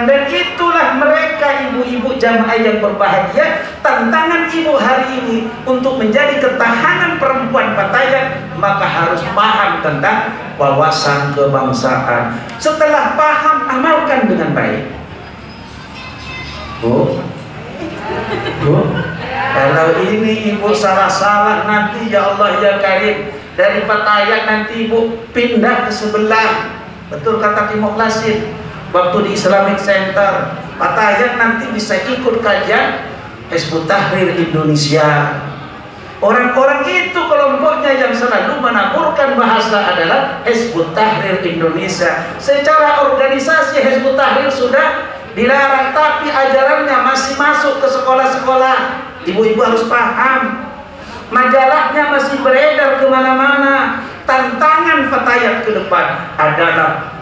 Dan itulah mereka ibu-ibu jamaah yang berbahagia. Tantangan ibu hari ini untuk menjadi ketahanan perempuan Patayan, maka harus paham tentang wawasan kebangsaan. Setelah paham, amalkan dengan baik. Bu, kalau ini ibu salah-salah nanti ya Allah ya Karim, dari Patayan nanti ibu pindah ke sebelah. Betul kata Ki Mukhlasin waktu di Islamic Center. Patayan nanti bisa ikut kajian Hizbut Tahrir Indonesia. Orang-orang itu kelompoknya yang selalu menaburkan bahasa adalah Hizbut Tahrir Indonesia. Secara organisasi Hizbut Tahrir sudah dilarang, tapi ajarannya masih masuk ke sekolah-sekolah. Ibu-ibu harus paham. Majalahnya masih beredar kemana-mana. Tantangan Fatayat ke depan adalah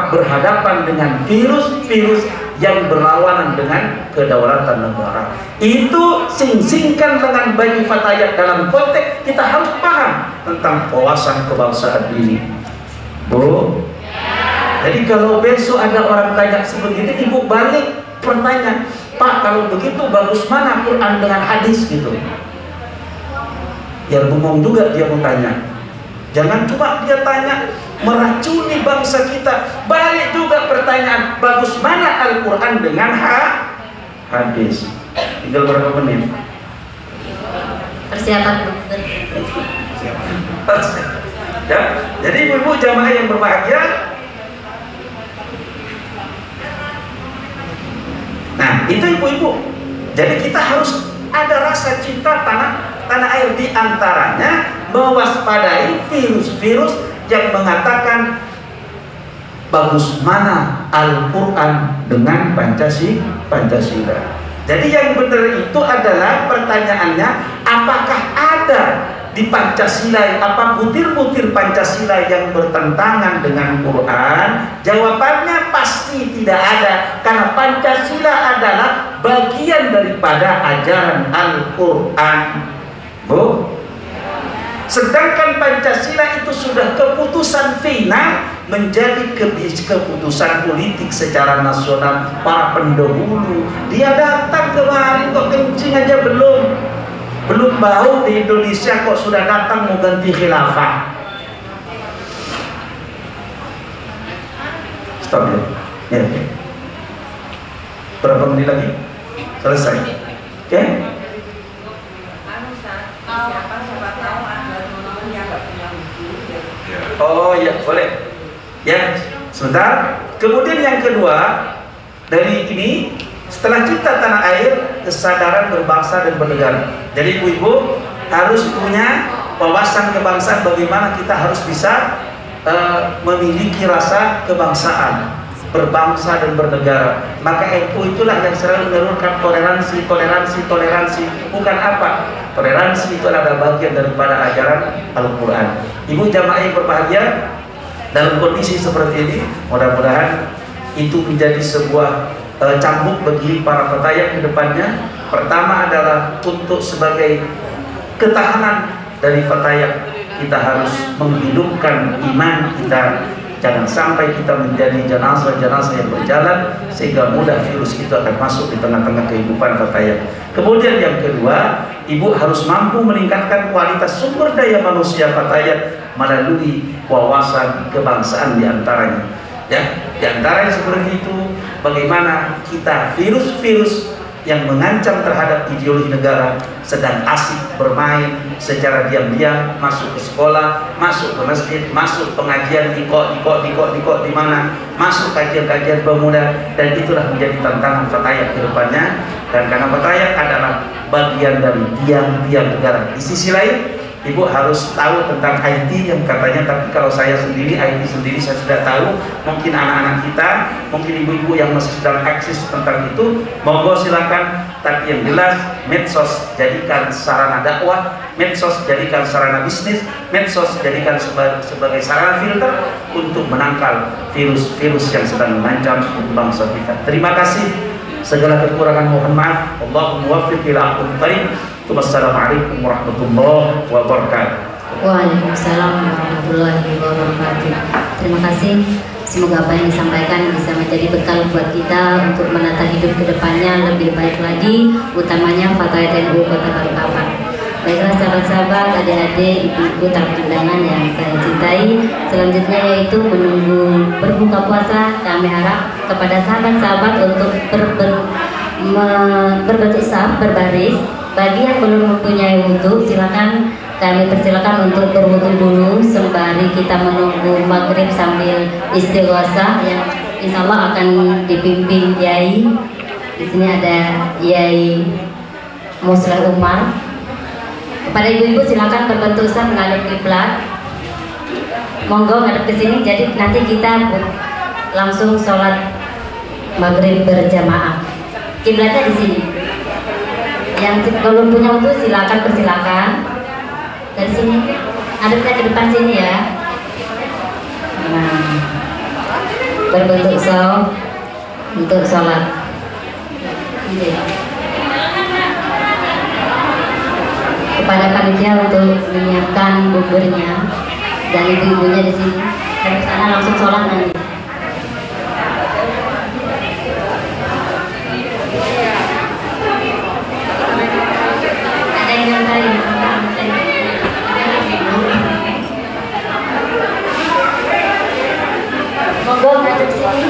berhadapan dengan virus-virus yang berlawanan dengan kedaulatan negara. Itu sing-singkan dengan bagi Fatayat dalam konteks kita harus paham tentang wawasan kebangsaan ini. Bu, jadi kalau besok ada orang tanya sebegini, ibu balik pertanyaan, Pak, kalau begitu bagus mana Quran dengan hadis gitu. Biar bengong juga dia mau tanya. Jangan cuma dia tanya meracuni bangsa kita. Balik juga pertanyaan, bagus mana Al-Quran dengan hadis. Tinggal berapa menit? Persiapan. Ya, jadi ibu-ibu jamaah yang berbahagia. Nah, itu ibu-ibu. Jadi kita harus ada rasa cinta tanah air, di antaranya mewaspadai virus-virus yang mengatakan bagus mana Al-Quran dengan Pancasila. Jadi yang benar itu adalah pertanyaannya, apakah ada di Pancasila apa butir-butir Pancasila yang bertentangan dengan Quran? Jawabannya pasti tidak ada, karena Pancasila adalah bagian daripada ajaran Al-Quran. Bu, sedangkan Pancasila itu sudah keputusan final, menjadi keputusan politik secara nasional para pendahulu. Dia datang kemarin kok kencing aja belum bau di Indonesia kok sudah datang mau ganti khilafah. Stop ya. Ya. Berapa menit lagi? Selesai. Oke? Oh ya, boleh. Ya, sebentar. Kemudian yang kedua dari ini, setelah cinta tanah air, kesadaran berbangsa dan bernegara. Jadi ibu-ibu harus punya wawasan kebangsaan, bagaimana kita harus bisa memiliki rasa kebangsaan. berbangsa dan bernegara. Maka NU itulah yang selalu menurunkan toleransi. Bukan apa? Toleransi itu adalah bagian daripada ajaran Al-Quran. Ibu jamaah yang berbahagia, dalam kondisi seperti ini, mudah-mudahan itu menjadi sebuah cambuk bagi para petayang ke depannya. Pertama adalah untuk sebagai ketahanan dari petayang, kita harus menghidupkan iman kita. Jangan sampai kita menjadi jenazah-jenazah yang berjalan sehingga mudah virus itu akan masuk di tengah-tengah kehidupan petayang. Kemudian yang kedua, ibu harus mampu meningkatkan kualitas sumber daya manusia petayang melalui wawasan kebangsaan diantaranya. Ya, diantaranya seperti itu, bagaimana kita virus-virus yang mengancam terhadap ideologi negara sedang asik bermain secara diam-diam, masuk ke sekolah, masuk ke masjid, masuk pengajian di mana, masuk kajian-kajian pemuda, dan itulah menjadi tantangan petayang ke depannya. Dan karena petayang adalah bagian dari tiang-tiang negara. Di sisi lain, ibu harus tahu tentang IT yang katanya, tapi kalau saya sendiri, IT sendiri saya sudah tahu. Mungkin anak-anak kita, mungkin ibu-ibu yang masih sedang eksis tentang itu, monggo silakan. Tapi yang jelas, medsos jadikan sarana dakwah, medsos jadikan sarana bisnis, medsos jadikan sebagai sarana filter untuk menangkal virus-virus yang sedang mengancam bangsa kita. Terima kasih. Segala kekurangan mohon maaf. Allahumma muwaffiq ila aqwamit thariq. Wassalamualaikum warahmatullahi wabarakatuh. Waalaikumsalam warahmatullahi wabarakatuh. Terima kasih. Semoga apa yang disampaikan bisa menjadi bekal buat kita untuk menata hidup ke depannya lebih baik lagi, utamanya Fatayat NU Kota Balikpapan. Baiklah sahabat-sahabat, adik-adik, ibu-ibu tamu undangan yang saya cintai, selanjutnya yaitu menunggu berbuka puasa. Kami harap kepada sahabat-sahabat untuk berbentuk saf, berbaris. Bagi yang belum mempunyai wudhu, silakan kami persilakan untuk berwudhu dulu sembari kita menunggu maghrib sambil istighosah yang insya Allah akan dipimpin Yai. Di sini ada Yai Muslah Umar. Kepada ibu-ibu silakan berbentuk saf menghadap kiblat. Monggo ngadep ke sini. Jadi nanti kita langsung sholat maghrib berjamaah. Kiblatnya di sini. Yang belum punya wudhu silakan persilakan dari sini, hadapnya ke depan sini ya. Nah, berbentuk shaf untuk sholat. Kepada panitia untuk menyiapkan buburnya dan ibu-ibunya di sini. Dari sana langsung sholat nanti. Monggo ngadep sini.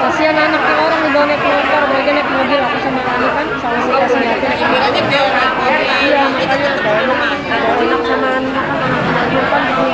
Kasihan anaknya orang udah naik motor, mereka naik mobil, aku sama Ani kan sama si kasih liatin. Iya, makanya enak sama Ani makan sama mobil kan begini.